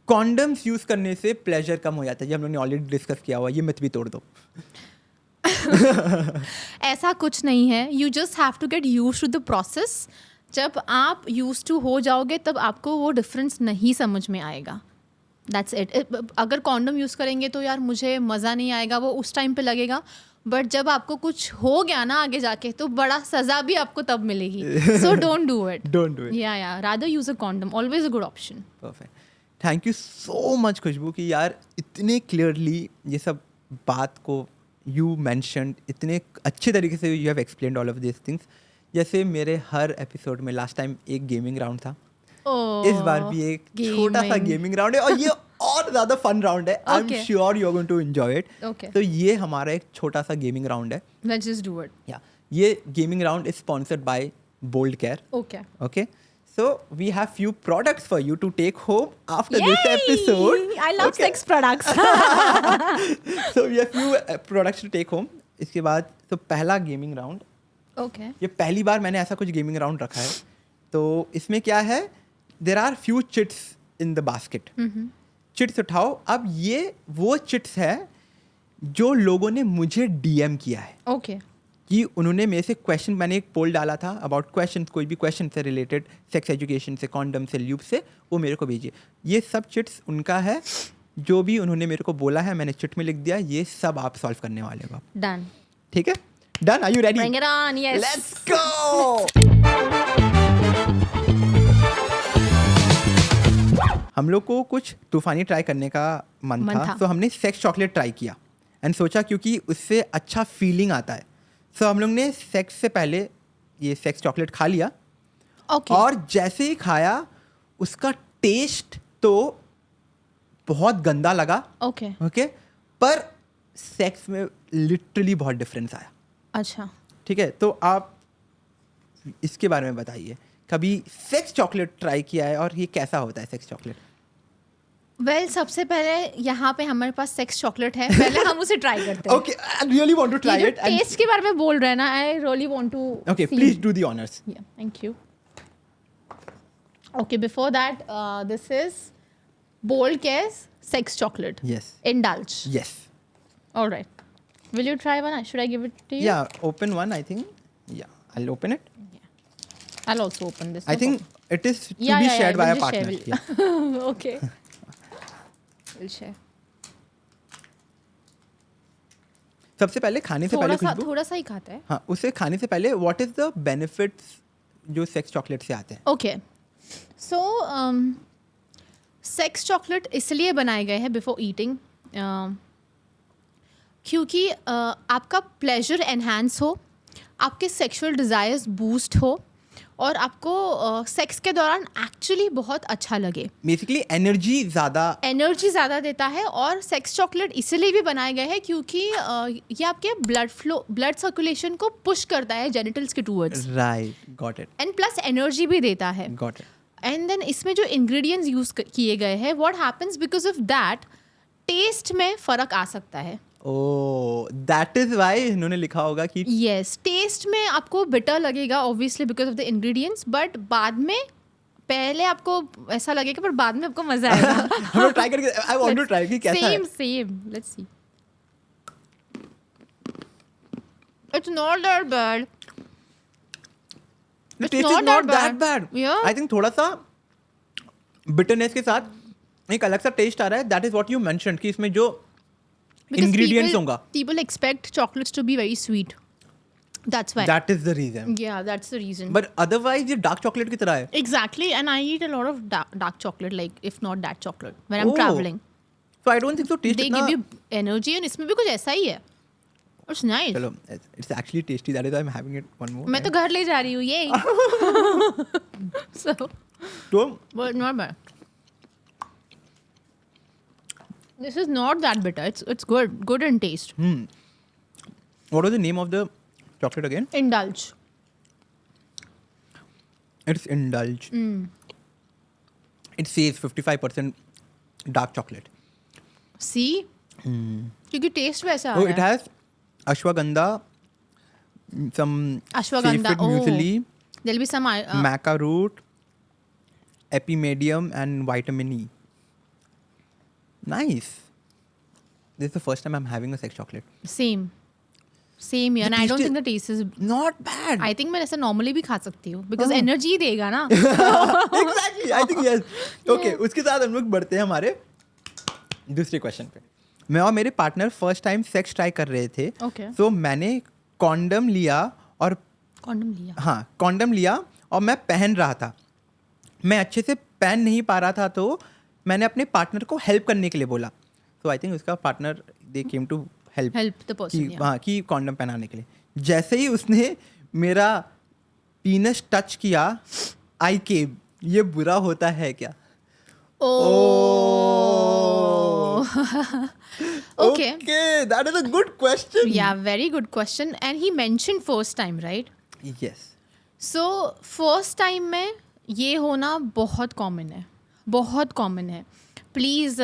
condoms use करने से pleasure कम हो जाता है. ये हम लोग ने ऑलरेडी डिस्कस किया हुआ. ये मिथ भी तोड़ दो. ऐसा कुछ नहीं है. You just have to get used to the process. जब आप यूज्ड टू हो जाओगे तब आपको वो डिफरेंस नहीं समझ में आएगा. That's it. अगर कॉन्डम यूज़ करेंगे तो यार मुझे मज़ा नहीं आएगा, वो उस टाइम पे लगेगा. बट जब आपको कुछ हो गया ना आगे जाके तो बड़ा सज़ा भी आपको तब मिलेगी. So don't do it. Don't do it. या rather use a condom. Always a good option. Perfect. Thank you so much Khushboo कि यार इतने क्लियरली ये सब बात को यू मैंशनड, इतने अच्छे तरीके से you have explained all of this things. जैसे मेरे हर एपिसोड में लास्ट टाइम एक गेमिंग राउंड था, इस बार भी एक छोटा सा गेमिंग राउंड है और ये और ज़्यादा फन राउंड है. I am sure you are going to enjoy it. Okay. तो ये हमारा एक छोटा सा गेमिंग राउंड है. Let's just do it. या ये gaming round is sponsored by Bold Care. Okay. Okay, so we have few products for you to take home after this episode. I love Okay. sex products. So we have few products to take home. इसके बाद तो पहला gaming round, okay. ये पहली बार मैंने ऐसा कुछ gaming round रखा है. तो इसमें क्या है, there are few chits in the basket. Chits उठाओ. अब ये वो चिट्स है जो लोगों ने मुझे DM किया है. ओके. कि उन्होंने मेरे से क्वेश्चन, मैंने एक पोल डाला था अबाउट क्वेश्चन, कोई भी क्वेश्चन से रिलेटेड सेक्स एजुकेशन से, कॉन्डम से, ल्यूब से, वो मेरे को भेजिए। ये सब चिट्स उनका है, जो भी उन्होंने मेरे को बोला है मैंने चिट में लिख दिया, ये सब आप सॉल्व करने वाले हो आप। डन, ठीक है, done, are you ready? Bring it on, yes, let's go. हम लोग को कुछ तूफानी ट्राई करने का मन था, तो हमने सेक्स चॉकलेट ट्राई किया एंड सोचा क्योंकि उससे अच्छा फीलिंग आता है, सो हम लोग ने सेक्स से पहले ये सेक्स चॉकलेट खा लिया। ओके, और जैसे ही खाया उसका टेस्ट तो बहुत गंदा लगा, ओके, ओके, पर सेक्स में लिटरली बहुत डिफरेंस आया। अच्छा, ठीक है, तो आप इसके बारे में बताइए, कभी सेक्स चॉकलेट ट्राई किया है और ये कैसा होता है सेक्स चॉकलेट? वेल सबसे पहले यहाँ पे हमारे पास सेक्स चॉकलेट है, पहले हम उसे ट्राई करते हैं। Okay, I really want to try it. Test के बारे में बोल रहे हैं ना, I really want to. Okay, please do the honours. Yeah, thank you. Okay, before that, this is Bold Cares Sex Chocolate. Yes, Indulge. Yes, All right. Will you try one? Should I give it to you? Yeah open one, I think, yeah I will open it. I'll also open this. I no think it is too Yeah, be yeah, shared yeah, by a we'll just share, partner. Okay. We'll share. सबसे पहले खाने से पहले खुशबू, थोड़ा सा ही खाता है. हाँ, उसे खाने से पहले व्हाट इज द बेनिफिट्स जो सेक्स चॉकलेट से आते हैं? Okay. So, सेक्स चॉकलेट इसलिए बनाए गए हैं बिफोर ईटिंग, क्योंकि आपका प्लेजर एनहांस हो, आपके सेक्सुअल डिज़ायर्स बूस्ट हो और आपको सेक्स के दौरान एक्चुअली बहुत अच्छा लगे. बेसिकली एनर्जी एनर्जी ज़्यादा देता है. और सेक्स चॉकलेट इसलिए भी बनाए गए हैं क्योंकि ये आपके ब्लड सर्कुलेशन को पुश करता है जेनिटल्स के towards. Right, got it, and plus energy भी देता है. Got it. एंड देन इसमें जो इंग्रेडिएंट्स यूज़ किए गए हैं, what happens because of that, taste में फ़र्क आ सकता है. ओह, दैट इज व्हाई इन्होंने लिखा होगा कि यस, टेस्ट में आपको बिटर लगेगा obviously because of the ingredients, but बाद में पहले आपको ऐसा लगेगा पर बाद में आपको मजा आएगा. हम लोग ट्राई करके, आई वांट टू ट्राई कि कैसा है. Same, let's see. It's not that bad. The taste is not that bad. Yeah. I think थोड़ा सा bitterness के साथ एक अलग सा टेस्ट आ रहा है. That is what you mentioned कि इसमें जो ingredients होगा. People expect chocolates to be very sweet. That's why. That is the reason. Yeah, that's the reason. But otherwise ये dark chocolate की तरह है. Exactly, and I eat a lot of dark chocolate, like if not that chocolate, when I'm Oh. traveling. So I don't think so taste They इतना. give you energy, and इसमें भी कुछ ऐसा ही है. It's nice. चलो, it's actually tasty. That is why I'm having it one more. मैं तो घर ले जा रही हूँ ये. So, तो but not bad. This is not that bitter. It's good in taste. what was the name of the chocolate again? Indulge. It's Indulge. It says 55% dark chocolate. See? क्योंकि taste वैसा Oh, आ it रहा है. has ashwagandha, some Ashwagandha. saffron muesli, There'll be some maca root, epimedium, and vitamin E. Nice. This is the first time I'm having a sex chocolate. same here, and I don't think the taste is. Not bad. I think मैं ऐसा normally भी खा सकती हूँ because energy देगा ना. Exactly. I think yes. Okay. उसके साथ हम लोग बढ़ते हैं हमारे दूसरे क्वेश्चन पे. मैं और मेरे partner first time sex try कर रहे थे. Okay. So मैंने कॉन्डम लिया और Condom लिया. हाँ, कॉन्डम लिया और मैं पहन रहा था. मैं अच्छे से पहन नहीं पा रहा था, तो मैंने अपने पार्टनर को हेल्प करने के लिए बोला. तो आई थिंक उसका partner they came to help Help the person. Yeah. हाँ, कि कॉन्डम पहनाने के लिए. जैसे ही उसने मेरा पीनस टच किया, आई केम. ये बुरा होता है क्या? Oh. Okay. Okay, that is a good question. Yeah, very good question. And he mentioned first time, right? Yes. So first time में ये होना बहुत कॉमन है, बहुत कॉमन है. प्लीज़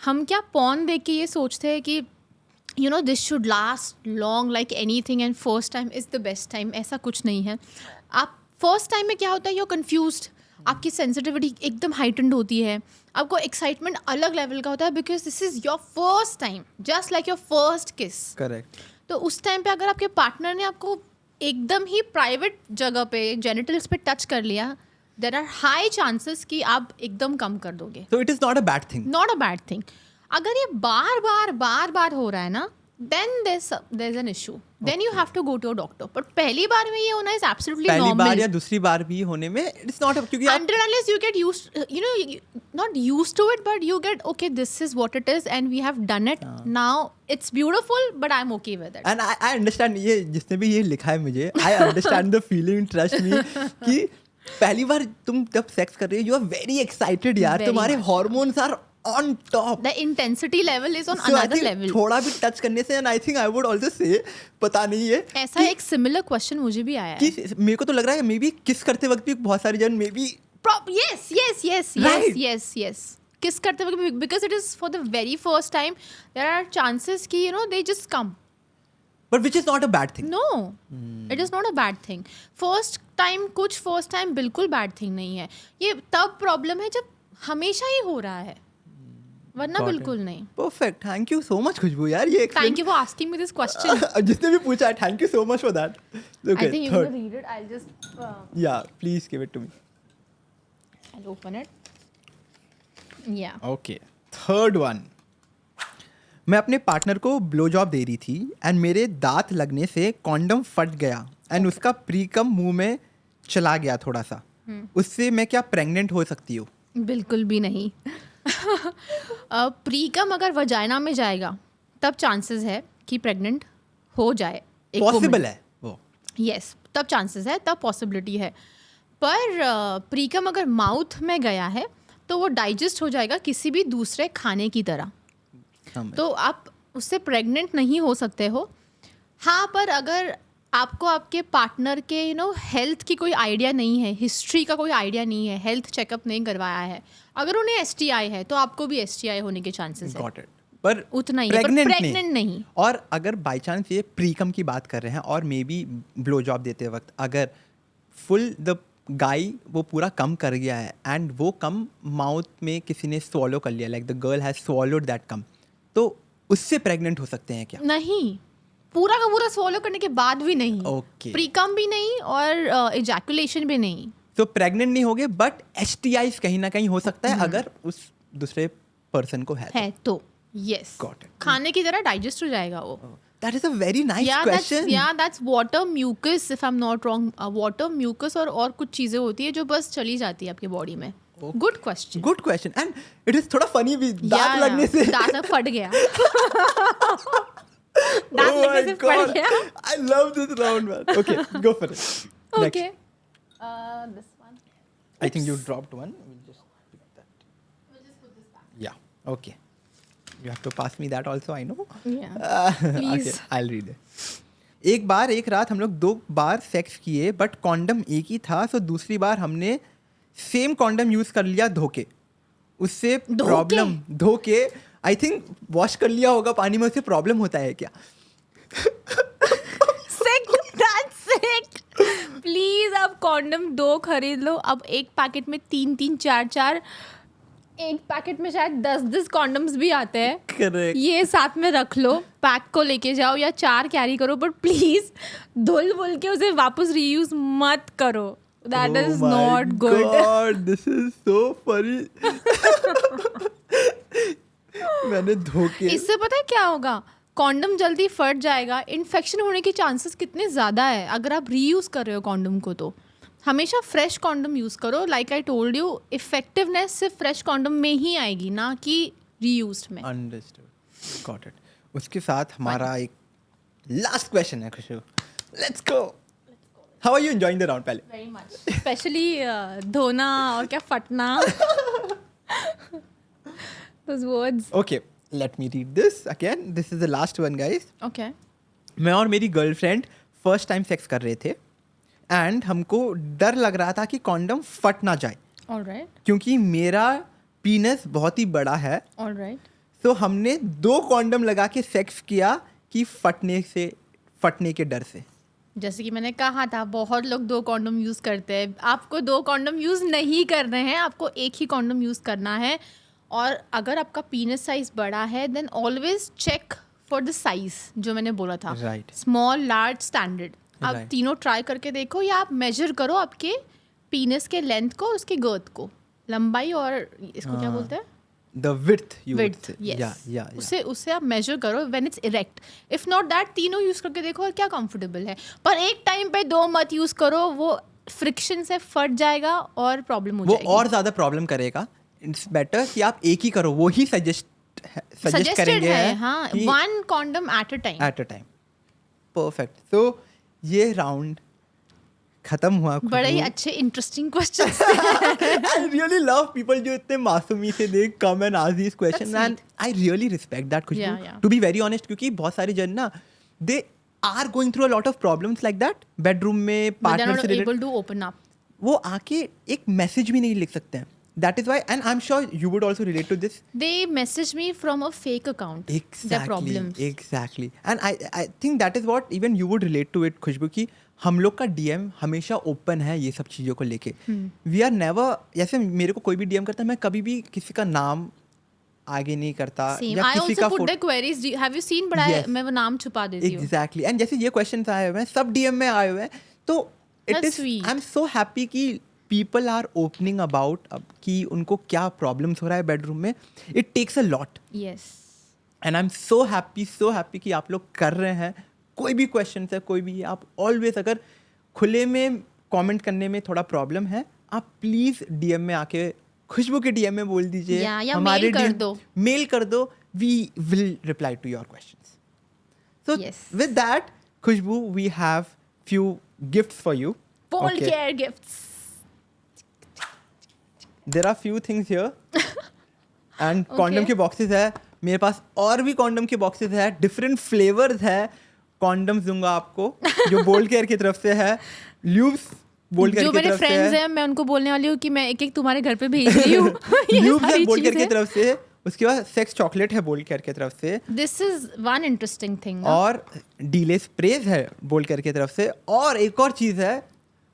हम क्या पॉर्न देख के ये सोचते हैं कि you know this should last long like anything and first time is the best time. ऐसा कुछ नहीं है. आप फर्स्ट टाइम में क्या होता है, यू आर कन्फ्यूज्ड, आपकी सेंसिटिविटी एकदम हाइटेंड होती है, आपको एक्साइटमेंट अलग लेवल का होता है because this is your first time, just like your first किस. Correct. तो उस टाइम पे अगर आपके पार्टनर ने आपको एकदम ही प्राइवेट जगह पे जेनिटल्स पे टच कर लिया, देर आर हाई चांसेस कि आप एकदम कम कर दोगे. So it is not a bad thing. Not a bad thing. अगर ये बार बार हो रहा है ना, then there's an issue. Then you have to go to a doctor. पर पहली बार में ये होना is absolutely पहली normal. बार या दूसरी बार भी होने में it's not a, क्योंकि आप Until unless you get used, not used to it, but you get, okay, this is what it is and we have done it. Now it's beautiful, but I'm okay with it. And I understand, ये जिसने भी ये लिखा है मुझे, I understand the feeling, trust me, कि पहली बार तुम जब सेक्स कर रहे हो, you are very excited यार, Very तुम्हारे much. hormones are on top. The intensity level is on So I another think level. थोड़ा भी टच करने से, and I think I would also say, पता नहीं है ऐसा एक similar question मुझे भी आया है. कि मेरे को तो लग रहा है मे बी किस करते वक्त भी बहुत सारे जन मे बी Yes. Kiss करते वक्त, because it is for the very first time, there are chances कि they just come. but which is not a bad thing. No, it is not a bad thing. First time बिल्कुल bad thing नहीं है. ये तब problem है जब हमेशा ही हो रहा है, वरना Got it. बिल्कुल नहीं. Perfect. Thank you so much खुशबू यार, ये Thank you for asking me this question. जिसने भी पूछा, thank you so much for that. Okay, I think you're third. gonna read it. I'll just Yeah, please give it to me. I'll open it. Yeah. Okay, third one. मैं अपने partner को blow job दे रही थी and मेरे दांत लगने से condom फट गया एंड उसका प्रीकम मुंह में चला गया थोड़ा सा. उससे मैं क्या प्रेग्नेंट हो सकती हूँ? बिल्कुल भी नहीं. प्रीकम अगर वजाइना में जाएगा तब चांसेस है कि प्रेग्नेंट हो जाए. पॉसिबल है वो. यस, तब चांसेस है, तब पॉसिबिलिटी है. पर प्रीकम अगर माउथ में गया है तो वो डाइजेस्ट हो जाएगा किसी भी दूसरे खाने की तरह. तो आप उससे प्रेग्नेंट नहीं हो सकते हो. हाँ, पर अगर आपको आपके पार्टनर के हेल्थ की कोई आइडिया नहीं है, हिस्ट्री का कोई आइडिया नहीं है, हेल्थ चेकअप नहीं करवाया है, अगर उन्हें STI है तो आपको भी STI होने के चांसेस है. Got it. पर उतना ही है, पर प्रेग्नेंट नहीं. और अगर बाई चांस ये प्रीकम की बात कर रहे हैं और मे बी ब्लो जॉब देते वक्त अगर फुल द गाय वो पूरा कम कर गया है एंड वो कम माउथ में किसी ने स्वॉलो कर लिया, like the girl has swallowed that come, तो उससे प्रेग्नेंट हो सकते हैं क्या? नहीं, पूरा का पूरा swallow करने के बाद भी नहीं. Okay. प्रीकम भी नहीं और ejaculation भी नहीं. तो प्रेग्नेंट नहीं होगे बट STIs कहीं ना कहीं हो सकता है अगर उस दूसरे पर्सन को है तो. Yes. Got it. खाने की तरह डाइजेस्ट हो जाएगा वो. That is a very nice Yeah, question. that's water mucus if I'm not wrong. Water mucus और कुछ चीजें होती है जो बस चली जाती है आपकी बॉडी में. Good question. Good question and it is थोड़ा फनी भी दांत लगने से. दांत फट गया. दांत Oh लगने my से फट God. गया. I love this round, man. Okay, go for it. Next. Okay. This one. I think you dropped one. We'll just pick that. We'll just put this back. Yeah. Okay. You have to pass me that also, I know. Yeah. Please. Okay, I'll read it. एक बार एक रात हम लोग 2 बार sex किए but condom एक ही था, सो दूसरी बार हमने सेम कॉन्डम यूज कर लिया धोके. उससे प्रॉब्लम धोके आई थिंक वॉश कर लिया होगा पानी में, उससे प्रॉब्लम होता है क्या? Sick. That's sick. प्लीज अब कॉन्डम 2 खरीद लो. अब एक पैकेट में 3 4 एक पैकेट में शायद 10 कॉन्डम्स भी आते हैं. Correct. ये साथ में रख लो, पैक को लेके जाओ या 4 कैरी करो, बट प्लीज धुल के उसे वापस रीयूज मत करो. That Oh is my not good. God, this is so funny. मैंने धोके. इससे पता है क्या होगा? कॉन्डम जल्दी फट जाएगा. इन्फेक्शन होने के चांसेस कितने ज़्यादा है अगर आप रीयूज कर रहे हो कॉन्डम को. तो हमेशा फ्रेश कॉन्डम यूज़ करो. Like I told you, effectiveness सिर्फ फ्रेश कॉन्डम में ही आएगी, ना कि रीयूज्ड में. Understood, got it. उसके साथ हमारा एक लास्ट क्वेश्चन है Khushboo. Let's go. How are you enjoying the round पहले? Very much. स्पेशली धोना और क्या फटना. Those words. Okay, let me read this again. This is the last one, guys. Okay. मैं और मेरी गर्लफ्रेंड फर्स्ट टाइम सेक्स कर रहे थे एंड हमको डर लग रहा था कि कॉन्डम फट ना जाए All right. क्योंकि मेरा पीनस बहुत ही बड़ा है. All right. तो हमने 2 कॉन्डम लगा के सेक्स किया कि फटने के डर से. जैसे कि मैंने कहा था, बहुत लोग 2 कॉन्डम यूज़ करते हैं. आपको 2 कॉन्डम यूज़ नहीं करने हैं, आपको एक ही कॉन्डम यूज़ करना है. और अगर आपका पीनस साइज बड़ा है then always check for the size जो मैंने बोला था, Right. स्मॉल, लार्ज, स्टैंडर्ड, आप Right. तीनों ट्राई करके देखो, या आप मेजर करो आपके पीनस के लेंथ को, उसकी गर्थ को, लंबाई और इसको क्या बोलते हैं, The width you would width. say. Yes, Yeah. उससे आप मेजर करो when it's erect. If not that, तीनों यूज करके देखो और क्या कंफर्टेबल है. पर एक टाइम पे 2 मत यूज करो, वो फ्रिक्शन से फट जाएगा और प्रॉब्लम हो वो जाएगी. और ज्यादा प्रॉब्लम करेगा. इट्स बेटर कि आप एक ही करो, वो ही सजेस्ट सजेस्टेड करेंगे है, हाँ, कि 1 condom at a time. At a time. Perfect. तो ये राउंड खत्म हुआ. बड़े ही अच्छे interesting question. I really love people जो इतने मासूमी से they come and ask these questions, That's and I really respect that, Khushboo. Yeah, yeah. To be very honest, क्योंकि बहुत सारे जन ना they are going through a lot of problems like that. Bedroom में But they're partner not से related, able to open up. वो आके एक मैसेज भी नहीं लिख सकते हैं. That is why, and I'm sure you would also relate to this. They message me from a fake account. Their problems. Exactly. And I think that is what even you would relate to it, खुशबू, कि हम लोग का DM हमेशा open है ये सब चीज़ों को लेके. वी आर नेवर, जैसे मेरे को कोई भी डीएम करता है, मैं कभी भी किसी का नाम आगे नहीं करता. Same. या I किसी also का put their queries. Have you seen? But Yes. मैं वो नाम छुपा देती हूँ. एग्जैक्टली. एंड जैसे ये क्वेश्चंस आए हुए हैं, सब डीएम में आए हुए हैं, तो it That's is, sweet. I am so happy कि पीपल आर ओपनिंग अबाउट कि उनको क्या प्रॉब्लम्स हो रहा है बेडरूम में. It takes a lot. Yes. And I am so happy कि आप लोग कर रहे हैं. कोई भी क्वेश्चन है, कोई भी, आप ऑलवेज, अगर खुले में कमेंट करने में थोड़ा प्रॉब्लम है, आप प्लीज़ डीएम में आके, खुशबू के डीएम में बोल दीजिए, या हमारे mail कर DM दो. मेल कर दो. We will reply to your questions. So Yes. With that, Khushboo, we have few gifts for you. Ball care gifts. There are few things here. And condom के बॉक्सेस है मेरे पास, और भी कॉन्डम के बॉक्सेस है, डिफरेंट फ्लेवर्स है. Condoms दूंगा आपको जो बोल्ड केयर की तरफ से है, ल्यूब्स बोल्ड केयर जो की मेरे तरफ से फ्रेंड्स है, हैं, मैं उनको बोलने वाली हूँ कि मैं एक तुम्हारे घर पे भेज रही हूँ. ये ल्यूब्स है सारी बोल्ड केयर की चीजें. तरफ से. उसके बाद सेक्स चॉकलेट है बोल्ड केयर की तरफ से, This is one interesting thing. और डीले स्प्रेज है बोल्ड केयर की तरफ से. और एक और चीज़ है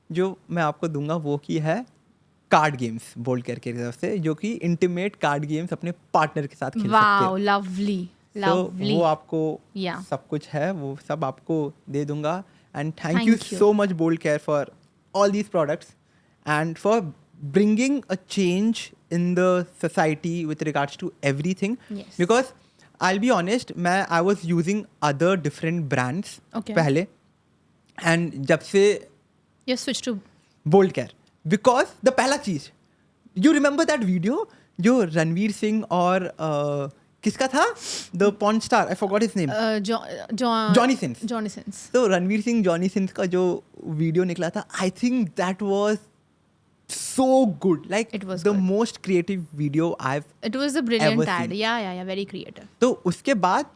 जो मैं आपको दूंगा, वो की है कार्ड गेम्स बोल्ड केयर की तरफ से, जो कि इंटीमेट कार्ड गेम्स अपने पार्टनर के साथ खेल सकते Wow, हैं. lovely, तो lovely. वो आपको Yeah. सब कुछ है, वो सब आपको दे दूंगा. And thank Thank you you. So much Bold Care for all these products and for bringing a change in the society with regards to everything. Yes. Because I'll be honest, I was using other different brands Okay. पहले, and जब से You switch to Bold Care, because the पहला चीज, you remember that video जो रणवीर सिंह और किसका था, the porn star, I forgot his name, Johnny Sins. Johnny Sins. तो रणवीर सिंह जॉनी सिंस का जो वीडियो निकला था, I think that was so good, like It was the good. most creative video I've It was a brilliant Ever ad. seen. Yeah, very creative. तो उसके बाद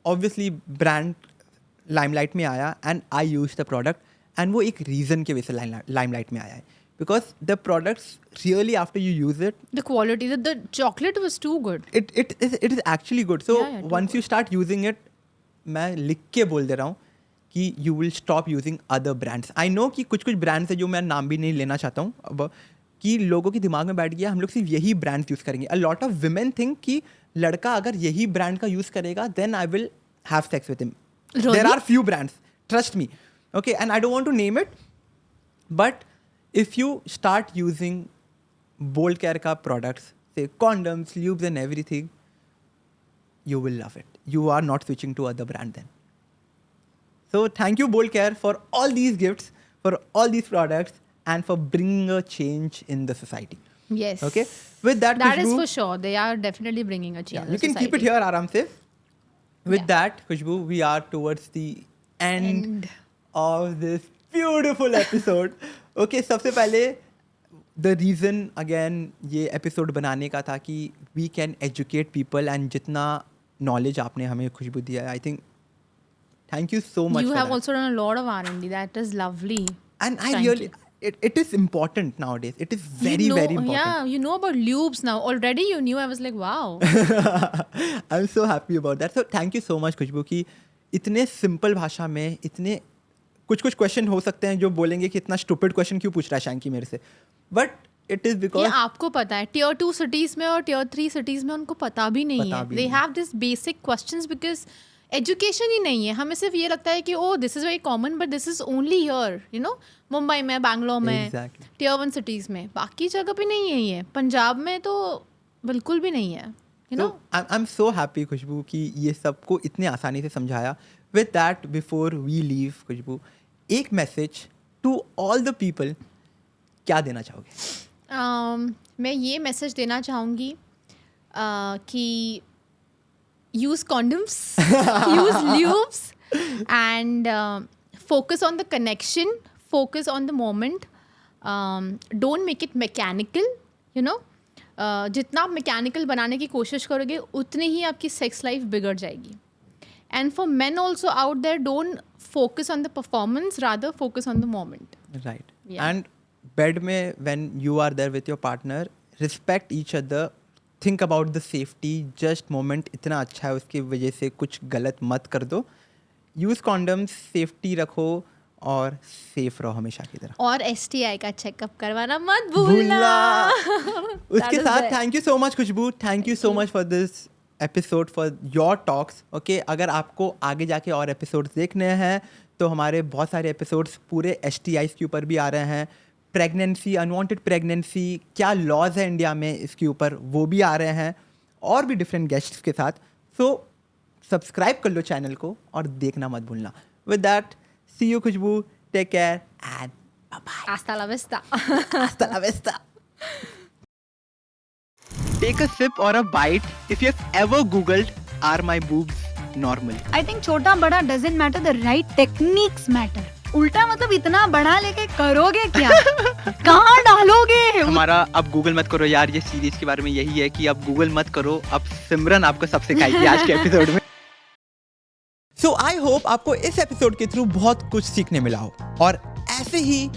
obviously brand limelight में आया and I use the product, and वो एक reason की वजह से लाइमलाइट में आया है, because the products really after you use it, The quality, the chocolate was too good. it is actually good. So Yeah, too once you start using it, मैं लिख के बोल दे रहा हूँ कि you will stop using other brands. I know कि कुछ brands है जो मैं नाम भी नहीं लेना चाहता हूँ अब, कि लोगों के दिमाग में बैठ गया हम लोग सिर्फ यही ब्रांड्स यूज़ करेंगे. A lot of women think कि लड़का अगर यही ब्रांड का यूज़ करेगा then I will have sex with him. There are few brands, trust me, okay, and I don't want to name it, but if you start using Bold Care का products, say condoms, lubes and everything, you will love it. You are not switching to other brand then. So thank you Bold Care for all these gifts, for all these products, and for bringing a change in the society. Yes. Okay. With that, That is Khushboo, for sure. They are definitely bringing a change. yeah, in you can keep it society. here, Aram se. With Yeah. that, Khushboo, we are towards the end End. of this beautiful episode. Okay, सबसे पहले the reason again ये episode बनाने का था कि we can educate people, and जितना knowledge आपने हमें खुशबू दिया है, I think thank you so much You for have that. also done a lot of R&D. That is lovely. And I Thank really, you. it is important nowadays. It is very, You know, very important. Yeah, you know about lubes now. Already you knew. I was like, wow. I'm so happy about that. So thank you so much खुशबू कि इतने simple भाषा में इतने कुछ question हो सकते हैं जो बोलेंगे कि इतना स्टूपिड क्वेश्चन क्यों पूछ रहा है शैंकी मेरे से, बट इट इज ये बिकॉज आपको पता है Tier 2 cities में और Tier 3 cities में उनको पता भी नहीं पता है. भी They नहीं. have this basic questions because education ही नहीं है, हमें सिर्फ ये लगता है कि oh this is very common but this is only here, you know, Mumbai में, बैंगलोर में, Exactly. टियर 1 सिटीज़ में, बाकी जगह पे नहीं है ये, पंजाब में तो बिल्कुल भी नहीं है, you know. I am so happy Khushboo कि ये सबको इतने आसानी से समझाया. With that before we leave Khushboo, एक message to all the people क्या देना चाहोगे? मैं ये मैसेज देना चाहूँगी कि use condoms, use lubes, and focus on the connection, focus on the moment. Don't make it mechanical, you know. जितना आप मैकेनिकल बनाने की कोशिश करोगे उतनी ही आपकी सेक्स लाइफ बिगड़ जाएगी. And for men also out there, don't focus on the performance, rather focus on the moment. Right. Yeah. And bed में when you are there with your partner, respect each other, think about the safety. Just moment इतना अच्छा है, उसकी वजह से कुछ गलत मत कर दो. यूज़ कॉन्डम्स, सेफ्टी रखो और सेफ रहो हमेशा की तरह. और STI का चेकअप करवाना मत भूलना. उसके साथ thank you so much Khushboo, thank you so much for this episode, for your talks. Okay, अगर आपको आगे जाके और एपिसोड्स देखने हैं तो हमारे बहुत सारे एपिसोड्स पूरे STIs के ऊपर भी आ रहे हैं. प्रेगनेंसी, अनवांटेड प्रेगनेंसी, क्या लॉज है इंडिया में इसके ऊपर, वो भी आ रहे हैं, और भी डिफरेंट गेस्ट्स के साथ. सो सब्सक्राइब कर लो चैनल को और देखना मत भूलना. With that, see you Khushboo, take care and bye bye. Hasta la vista. Hasta la vista. Take a sip or a bite if you've ever Googled, are my boobs normal? I think छोटा बड़ा doesn't matter, the right techniques matter. उल्टा मतलब इतना बड़ा लेके करोगे क्या? कहाँ डालोगे? हमारा अब गूगल मत करो यार, ये सीरीज के बारे में यही है कि अब गूगल मत करो. अब सिमरन आपको सब सिखाएगी आज के एपिसोड में. सो आई होप आपको इस एपिसोड के थ्रू बहुत कुछ सीखने मिला हो, और ऐसे ही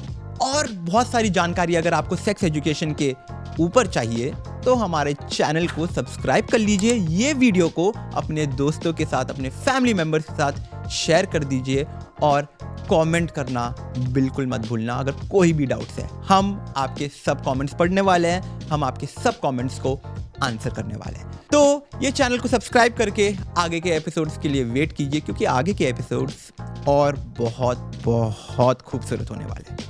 और बहुत सारी जानकारी अगर आपको सेक्स एजुकेशन के ऊपर चाहिए तो हमारे चैनल को सब्सक्राइब कर लीजिए. ये वीडियो को अपने दोस्तों के साथ, अपने फैमिली मेम्बर्स के साथ शेयर कर दीजिए, और कमेंट करना बिल्कुल मत भूलना अगर कोई भी डाउट्स है. हम आपके सब कमेंट्स पढ़ने वाले हैं, हम आपके सब कमेंट्स को आंसर करने वाले हैं. तो ये चैनल को सब्सक्राइब करके आगे के एपिसोड्स के लिए वेट कीजिए, क्योंकि आगे के एपिसोड्स और बहुत बहुत खूबसूरत होने वाले हैं.